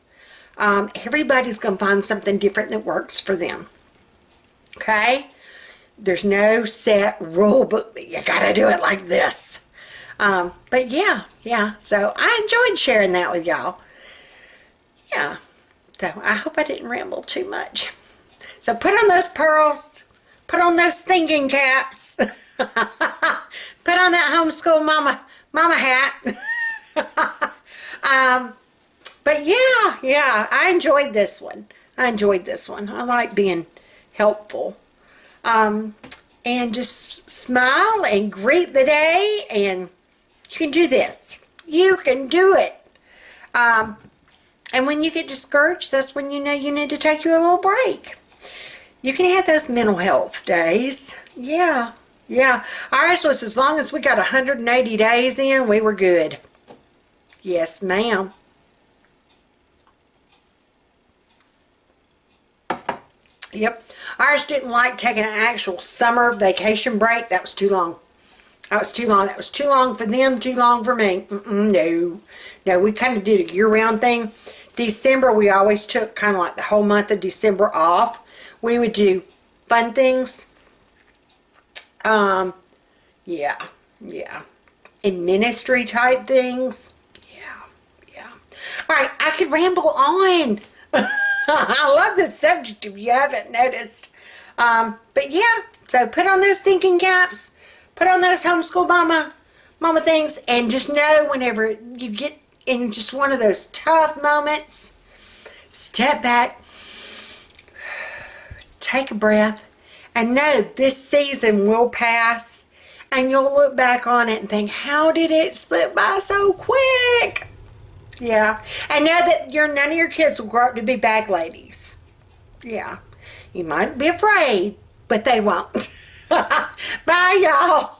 Everybody's going to find something different that works for them. Okay? There's no set rule book that you got to do it like this. But yeah. So I enjoyed sharing that with y'all. Yeah. So I hope I didn't ramble too much. So put on those pearls. Put on those thinking caps. Put on that homeschool mama hat. But yeah, I enjoyed this one. I like being helpful. And just smile and greet the day, and you can do this. You can do it. And when you get discouraged, that's when you know you need to take you a little break. You can have those mental health days. Yeah. Ours was, as long as we got 180 days in, we were good. Yes, ma'am. Yep. Ours didn't like taking an actual summer vacation break. That was too long. That was too long for them, too long for me. No, we kind of did a year-round thing. December, we always took kind of like the whole month of December off. We would do fun things. Yeah. And ministry type things. Yeah. All right, I could ramble on. I love this subject if you haven't noticed. But yeah, so put on those thinking caps. Put on those homeschool mama things, and just know whenever you get in just one of those tough moments, step back, take a breath, and know this season will pass, and you'll look back on it and think, how did it slip by so quick? Yeah, and know that none of your kids will grow up to be bag ladies. Yeah, you might be afraid, but they won't. Bye, y'all.